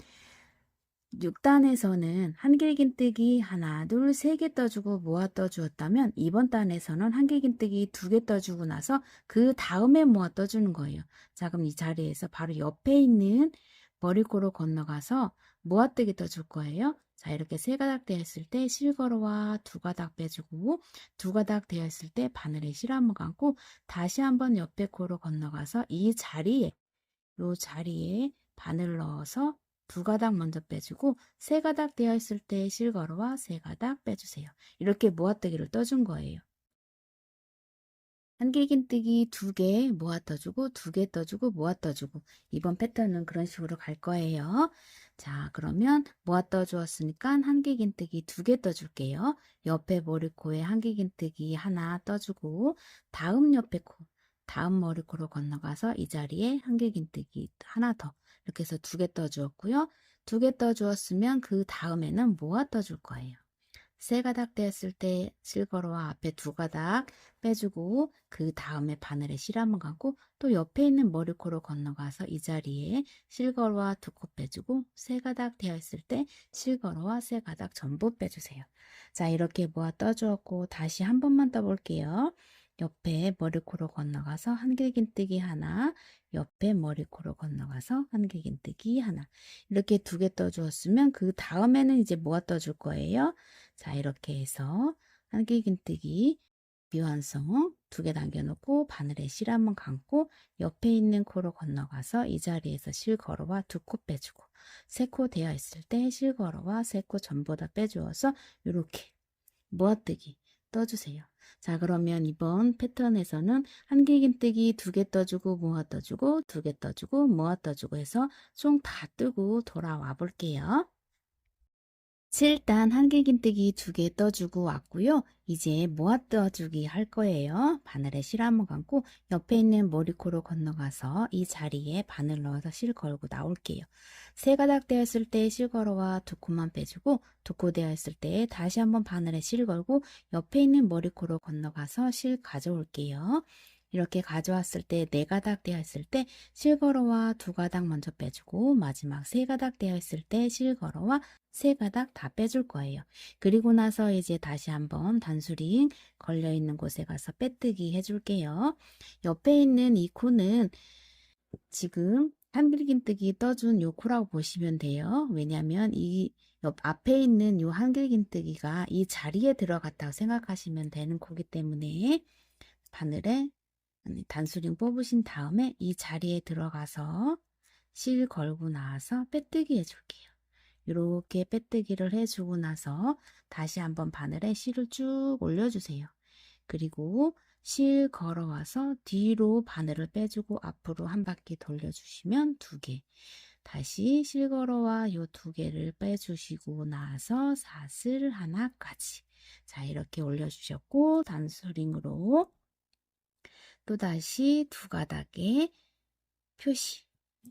6단에서는 한길긴뜨기 하나, 둘, 3개 떠주고 모아 떠주었다면 이번 단에서는 한길긴뜨기 2개 떠주고 나서 그 다음에 모아 떠주는 거예요. 자, 그럼 이 자리에서 바로 옆에 있는 머리코로 건너가서 모아뜨기 떠줄 거예요. 자, 이렇게 3가닥 되어 있을 때 실걸어와 2가닥 빼주고 2가닥 되어 있을 때 바늘에 실 한번 감고 다시 한번 옆에 코로 건너가서 이 자리에 바늘 넣어서 2가닥 먼저 빼주고 3가닥 되어 있을 때 실걸어와 3가닥 빼주세요. 이렇게 모아뜨기를 떠준 거예요. 한길긴뜨기 2개 모아 떠주고 2개 떠주고 모아 떠주고 이번 패턴은 그런 식으로 갈 거예요. 자, 그러면 모아 떠주었으니까 한길긴뜨기 2개 떠줄게요. 옆에 머리코에 한길긴뜨기 하나 떠주고 다음 옆에 코 다음 머리코로 건너가서 이 자리에 한길긴뜨기 하나 더 이렇게 해서 2개 떠주었고요. 2개 떠주었으면 그 다음에는 모아 떠줄 거예요. 3가닥 되었을 때 실걸어와 앞에 2가닥 빼주고 그 다음에 바늘에 실 한번 감고 또 옆에 있는 머리코로 건너가서 이 자리에 실걸어와 2코 빼주고 3가닥 되어 있을 때 실걸어와 3가닥 전부 빼주세요. 자, 이렇게 모아 떠주었고 다시 한 번만 떠볼게요. 옆에 머리코로 건너가서 한길긴뜨기 하나, 옆에 머리코로 건너가서 한길긴뜨기 하나. 이렇게 2개 떠주었으면 그 다음에는 이제 뭐가 떠줄 거예요? 자, 이렇게 해서 한길긴뜨기 미완성 2개 남겨놓고 바늘에 실 한번 감고 옆에 있는 코로 건너가서 이 자리에서 실 걸어와 2코 빼주고 3코 되어 있을 때 실 걸어와 3코 전부 다 빼주어서 이렇게 모아뜨기 떠주세요. 자, 그러면 이번 패턴에서는 한길긴뜨기 2개 떠주고 모아 떠주고 2개 떠주고 모아 떠주고 해서 총 다 뜨고 돌아와 볼게요. 7단 한길긴뜨기 2개 떠주고 왔고요. 이제 모아 떠주기 할 거예요. 바늘에 실 한번 감고 옆에 있는 머리코로 건너가서 이 자리에 바늘 넣어서 실 걸고 나올게요. 3가닥 되었을 때 실 걸어와 2코만 빼주고 2코 되었을 때 다시 한번 바늘에 실 걸고 옆에 있는 머리코로 건너가서 실 가져올게요. 이렇게 가져왔을 때 4가닥 되어 있을 때 실걸어와 2가닥 먼저 빼주고 마지막 3가닥 되어 있을 때 실걸어와 3가닥 다 빼줄 거예요. 그리고 나서 이제 다시 한번 단수링 걸려있는 곳에 가서 빼뜨기 해줄게요. 옆에 있는 이 코는 지금 한길긴뜨기 떠준 요 코라고 보시면 돼요. 왜냐하면 이 옆 앞에 있는 요 한길긴뜨기가 이 자리에 들어갔다고 생각하시면 되는 코기 때문에 바늘에 단수링 뽑으신 다음에 이 자리에 들어가서 실 걸고 나서 빼뜨기 해줄게요. 이렇게 빼뜨기를 해주고 나서 다시 한번 바늘에 실을 쭉 올려주세요. 그리고 실 걸어와서 뒤로 바늘을 빼주고 앞으로 한 바퀴 돌려주시면 2개. 다시 실 걸어와 요 2개를 빼주시고 나서 사슬 하나까지. 자, 이렇게 올려주셨고 단수링으로 또다시 2가닥에 표시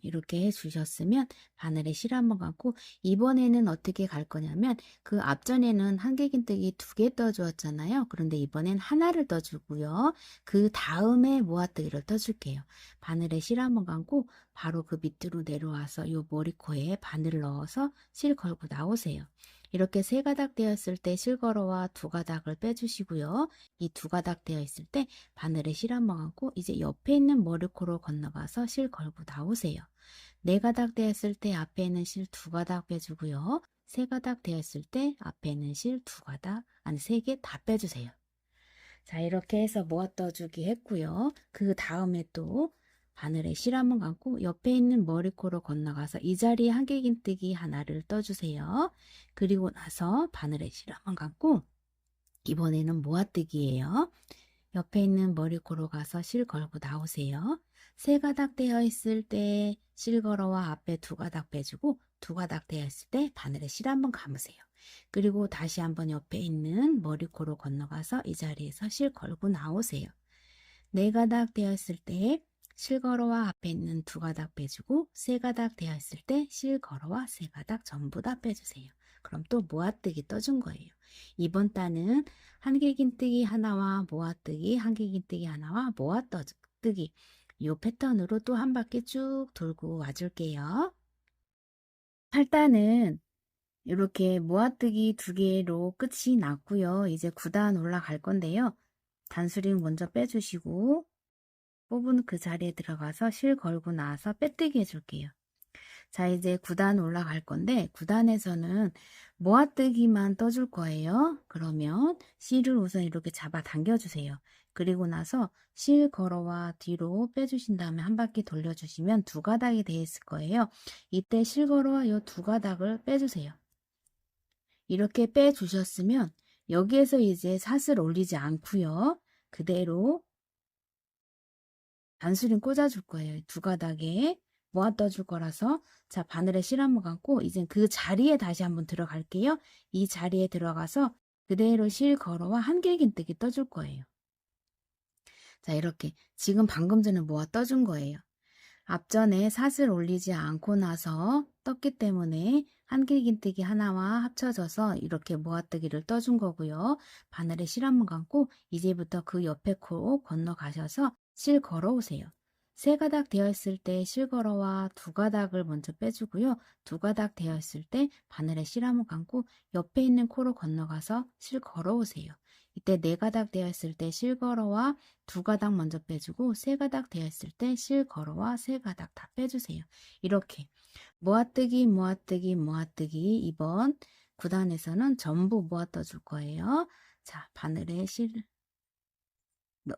이렇게 해주셨으면 바늘에 실 한번 감고 이번에는 어떻게 갈 거냐면 그 앞전에는 한길긴뜨기 2개 떠주었잖아요. 그런데 이번엔 하나를 떠주고요. 그 다음에 모아뜨기를 떠줄게요. 바늘에 실 한번 감고 바로 그 밑으로 내려와서 요 머리코에 바늘을 넣어서 실 걸고 나오세요. 이렇게 3가닥 되었을 때 실 걸어와 2가닥을 빼주시고요. 이 2가닥 되어 있을 때 바늘에 실 한번 감고 이제 옆에 있는 머리코로 건너가서 실 걸고 나오세요. 4가닥 되었을 때 앞에 있는 실 2가닥 빼주고요. 3가닥 되었을 때 앞에 있는 실 2가닥, 아니 3개 다 빼주세요. 자, 이렇게 해서 모아 떠주기 했고요. 그 다음에 또 바늘에 실 한번 감고 옆에 있는 머리코로 건너가서 이 자리에 한길긴뜨기 하나를 떠주세요. 그리고 나서 바늘에 실 한번 감고 이번에는 모아뜨기예요. 옆에 있는 머리코로 가서 실 걸고 나오세요. 3가닥 되어 있을 때 실 걸어와 앞에 2가닥 빼주고 2가닥 되어 있을 때 바늘에 실 한번 감으세요. 그리고 다시 한번 옆에 있는 머리코로 건너가서 이 자리에서 실 걸고 나오세요. 4가닥 되어 있을 때 실 걸어와 앞에 있는 2가닥 빼주고 3가닥 되어 있을 때 실 걸어와 3가닥 전부 다 빼주세요. 그럼 또 모아뜨기 떠준 거예요. 이번 단은 한길긴뜨기 하나와 모아뜨기, 한길긴뜨기 하나와 모아뜨기 이 패턴으로 또 한 바퀴 쭉 돌고 와줄게요. 8단은 이렇게 모아뜨기 2개로 끝이 났고요. 이제 9단 올라갈 건데요. 단수링 먼저 빼주시고 뽑은 그 자리에 들어가서 실 걸고 나서 빼뜨기 해줄게요. 자, 이제 9단 올라갈 건데 9단에서는 모아뜨기만 떠줄 거예요. 그러면 실을 우선 이렇게 잡아 당겨주세요. 그리고 나서 실 걸어와 뒤로 빼주신 다음에 한 바퀴 돌려주시면 2가닥이 되어 있을 거예요. 이때 실 걸어와 이 2가닥을 빼주세요. 이렇게 빼주셨으면 여기에서 이제 사슬 올리지 않고요. 그대로 단수링 꽂아줄 거예요. 2가닥에 모아 떠줄 거라서. 자, 바늘에 실 한번 감고 이제 그 자리에 다시 한번 들어갈게요. 이 자리에 들어가서 그대로 실 걸어와 한길긴뜨기 떠줄 거예요. 자, 이렇게 지금 방금 전에 모아 떠준 거예요. 앞전에 사슬 올리지 않고 나서 떴기 때문에 한길긴뜨기 하나와 합쳐져서 이렇게 모아뜨기를 떠준 거고요. 바늘에 실 한번 감고 이제부터 그 옆에 코 건너가셔서 실 걸어오세요. 3가닥 되어 있을 때 실 걸어와 2가닥을 먼저 빼주고요. 2가닥 되어 있을 때 바늘에 실 한번 감고 옆에 있는 코로 건너가서 실 걸어오세요. 이때 4가닥 되어 있을 때 실걸어와 2가닥 먼저 빼주고 3가닥 되어 있을 때 실걸어와 3가닥 다 빼주세요. 이렇게 모아뜨기 모아뜨기 모아뜨기 이번 9단에서는 전부 모아 떠줄 거예요. 자, 바늘에 실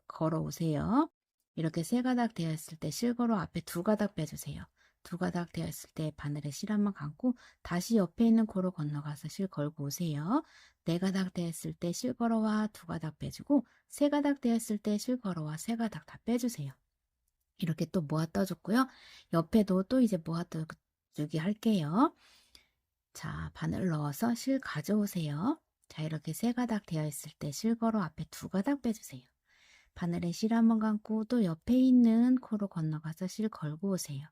걸어 오세요. 이렇게 3가닥 되어 있을 때 실걸어 앞에 2가닥 빼주세요. 2가닥 되어 있을 때 바늘에 실 한번 감고 다시 옆에 있는 코로 건너가서 실 걸고 오세요. 4가닥 되어 있을 때 실걸어와 2가닥 빼주고 3가닥 되어 있을 때 실걸어와 3가닥 다 빼주세요. 이렇게 또 모아 떠줬고요. 옆에도 또 이제 모아 떠주기 할게요. 자, 바늘 넣어서 실 가져오세요. 자, 이렇게 3가닥 되어 있을 때 실걸어 앞에 2가닥 빼주세요. 바늘에 실 한번 감고 또 옆에 있는 코로 건너가서 실 걸고 오세요.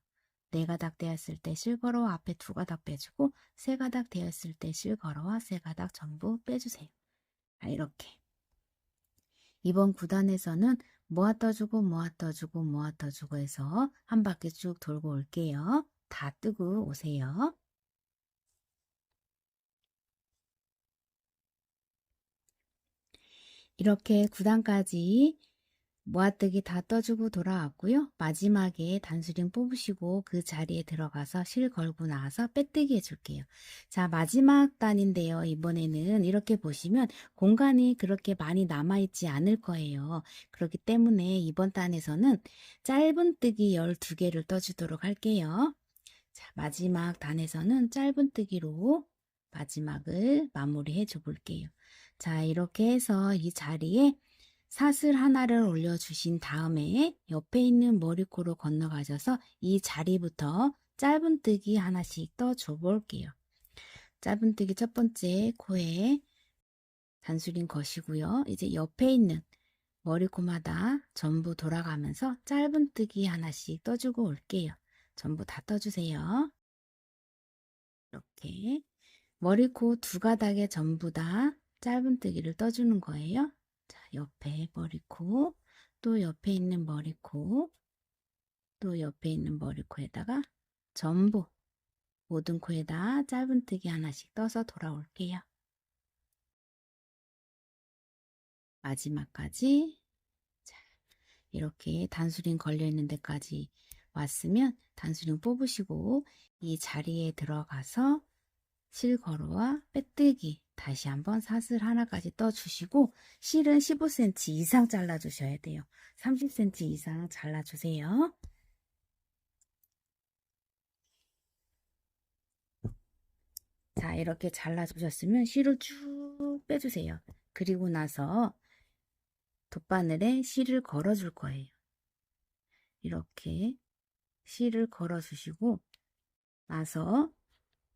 4가닥 되었을 때 실 걸어 앞에 2가닥 빼주고 3가닥 되었을 때 실 걸어와 3가닥 전부 빼주세요. 자, 이렇게 이번 9단에서는 모아 떠주고 모아 떠주고 모아 떠주고 해서 한 바퀴 쭉 돌고 올게요. 다 뜨고 오세요. 이렇게 9단까지 모아뜨기 다 떠주고 돌아왔고요. 마지막에 단수링 뽑으시고 그 자리에 들어가서 실 걸고 나와서 빼뜨기 해줄게요. 자, 마지막 단인데요. 이번에는 이렇게 보시면 공간이 그렇게 많이 남아있지 않을 거예요. 그렇기 때문에 이번 단에서는 짧은 뜨기 12개를 떠주도록 할게요. 자, 마지막 단에서는 짧은 뜨기로 마지막을 마무리해 줘 볼게요. 자, 이렇게 해서 이 자리에 사슬 하나를 올려주신 다음에 옆에 있는 머리코로 건너가셔서 이 자리부터 짧은뜨기 하나씩 떠줘 볼게요. 짧은뜨기 첫 번째 코에 단수링 거시고요. 이제 옆에 있는 머리코마다 전부 돌아가면서 짧은뜨기 하나씩 떠주고 올게요. 전부 다 떠주세요. 이렇게 머리코 2가닥에 전부 다 짧은뜨기를 떠주는 거예요. 자, 옆에 머리코, 또 옆에 있는 머리코, 또 옆에 있는 머리코에다가 전부 모든 코에다 짧은뜨기 하나씩 떠서 돌아올게요. 마지막까지 자, 이렇게 단수링 걸려있는 데까지 왔으면 단수링 뽑으시고 이 자리에 들어가서 실걸어와 빼뜨기 다시 한번 사슬 하나까지 떠주시고 실은 15cm 이상 잘라주셔야 돼요. 30cm 이상 잘라주세요. 자, 이렇게 잘라주셨으면 실을 쭉 빼주세요. 그리고 나서 돗바늘에 실을 걸어줄 거예요. 이렇게 실을 걸어주시고 나서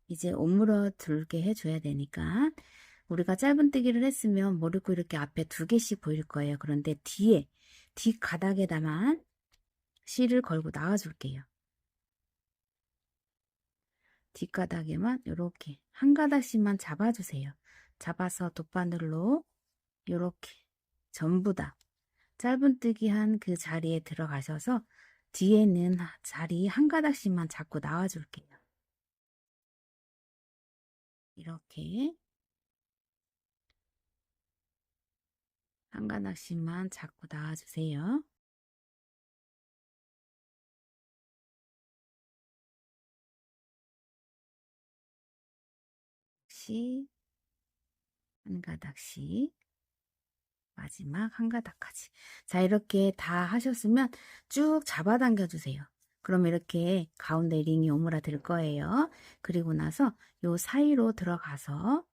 이제 오므러 들게 해줘야 되니까 우리가 짧은뜨기를 했으면 머리코 이렇게 앞에 2개씩 보일 거예요. 그런데 뒤에 뒷가닥에다만 실을 걸고 나와줄게요. 뒷가닥에만 이렇게 한 가닥씩만 잡아주세요. 잡아서 돗바늘로 이렇게 전부 다 짧은뜨기 한 그 자리에 들어가셔서 뒤에는 자리 한 가닥씩만 잡고 나와줄게요. 이렇게 한 가닥씩만 잡고 나와주세요. 한 가닥씩 마지막 한 가닥까지. 자, 이렇게 다 하셨으면 쭉 잡아당겨 주세요. 그럼 이렇게 가운데 링이 오므라들 거예요. 그리고 나서 요 사이로 들어가서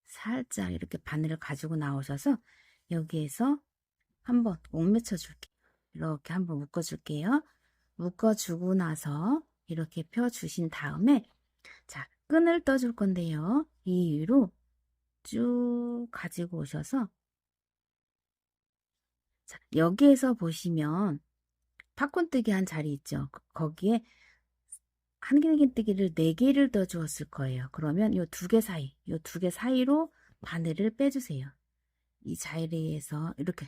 살짝 이렇게 바늘을 가지고 나오셔서 여기에서 한번 옥맺혀 줄게요. 이렇게 한번 묶어 줄게요. 묶어 주고 나서 이렇게 펴 주신 다음에 자, 끈을 떠 줄 건데요. 이 위로 쭉 가지고 오셔서 자, 여기에서 보시면 팝콘뜨기 한 자리 있죠. 거기에 한길긴뜨기를 4개를 더 주었을 거예요. 그러면 요 2개 사이, 요 2개 사이로 바늘을 빼주세요. 이 자리에서 이렇게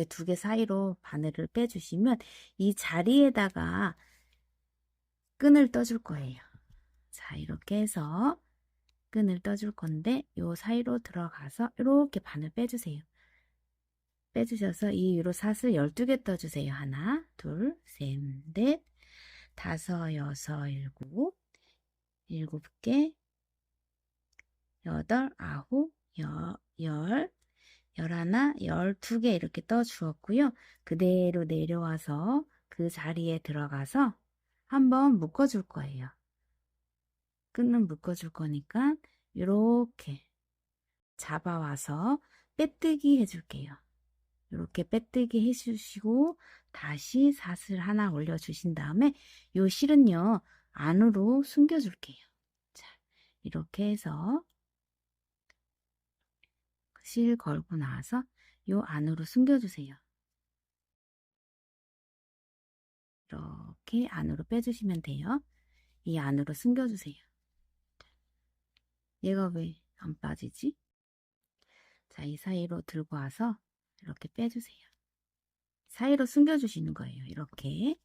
2개 사이로 바늘을 빼주시면 이 자리에다가 끈을 떠줄 거예요. 자, 이렇게 해서 끈을 떠줄 건데 요 사이로 들어가서 이렇게 바늘 빼주세요. 빼주셔서 이 위로 사슬 12개 떠주세요. 하나, 둘, 셋, 넷, 다섯, 여섯, 일곱, 7개, 여덟, 아홉, 열, 열하나, 12개 이렇게 떠 주었고요. 그대로 내려와서 그 자리에 들어가서 한번 묶어줄 거예요. 끈은 묶어줄 거니까 이렇게 잡아와서 빼뜨기 해줄게요. 이렇게 빼뜨기 해주시고 다시 사슬 하나 올려주신 다음에 요 실은요 안으로 숨겨줄게요. 자, 이렇게 해서 실 걸고 나서 요 안으로 숨겨주세요. 이렇게 안으로 빼주시면 돼요. 이 안으로 숨겨주세요. 얘가 왜 안 빠지지? 자, 이 사이로 들고 와서 이렇게 빼주세요. 사이로 숨겨주시는 거예요. 이렇게.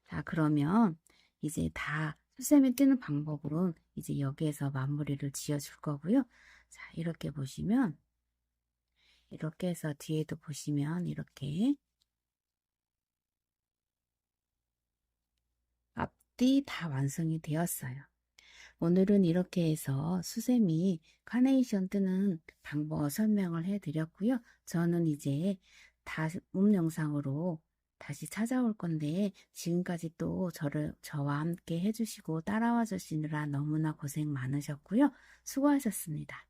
자, 그러면 이제 다 수세미 뜨는 방법으로 이제 여기에서 마무리를 지어줄 거고요. 자, 이렇게 보시면 이렇게 해서 뒤에도 보시면 이렇게 앞뒤 다 완성이 되었어요. 오늘은 이렇게 해서 수세미 카네이션 뜨는 방법 설명을 해드렸고요. 저는 이제 다음 영상으로 다시 찾아올 건데 지금까지 또 저와 함께 해주시고 따라와 주시느라 너무나 고생 많으셨고요. 수고하셨습니다.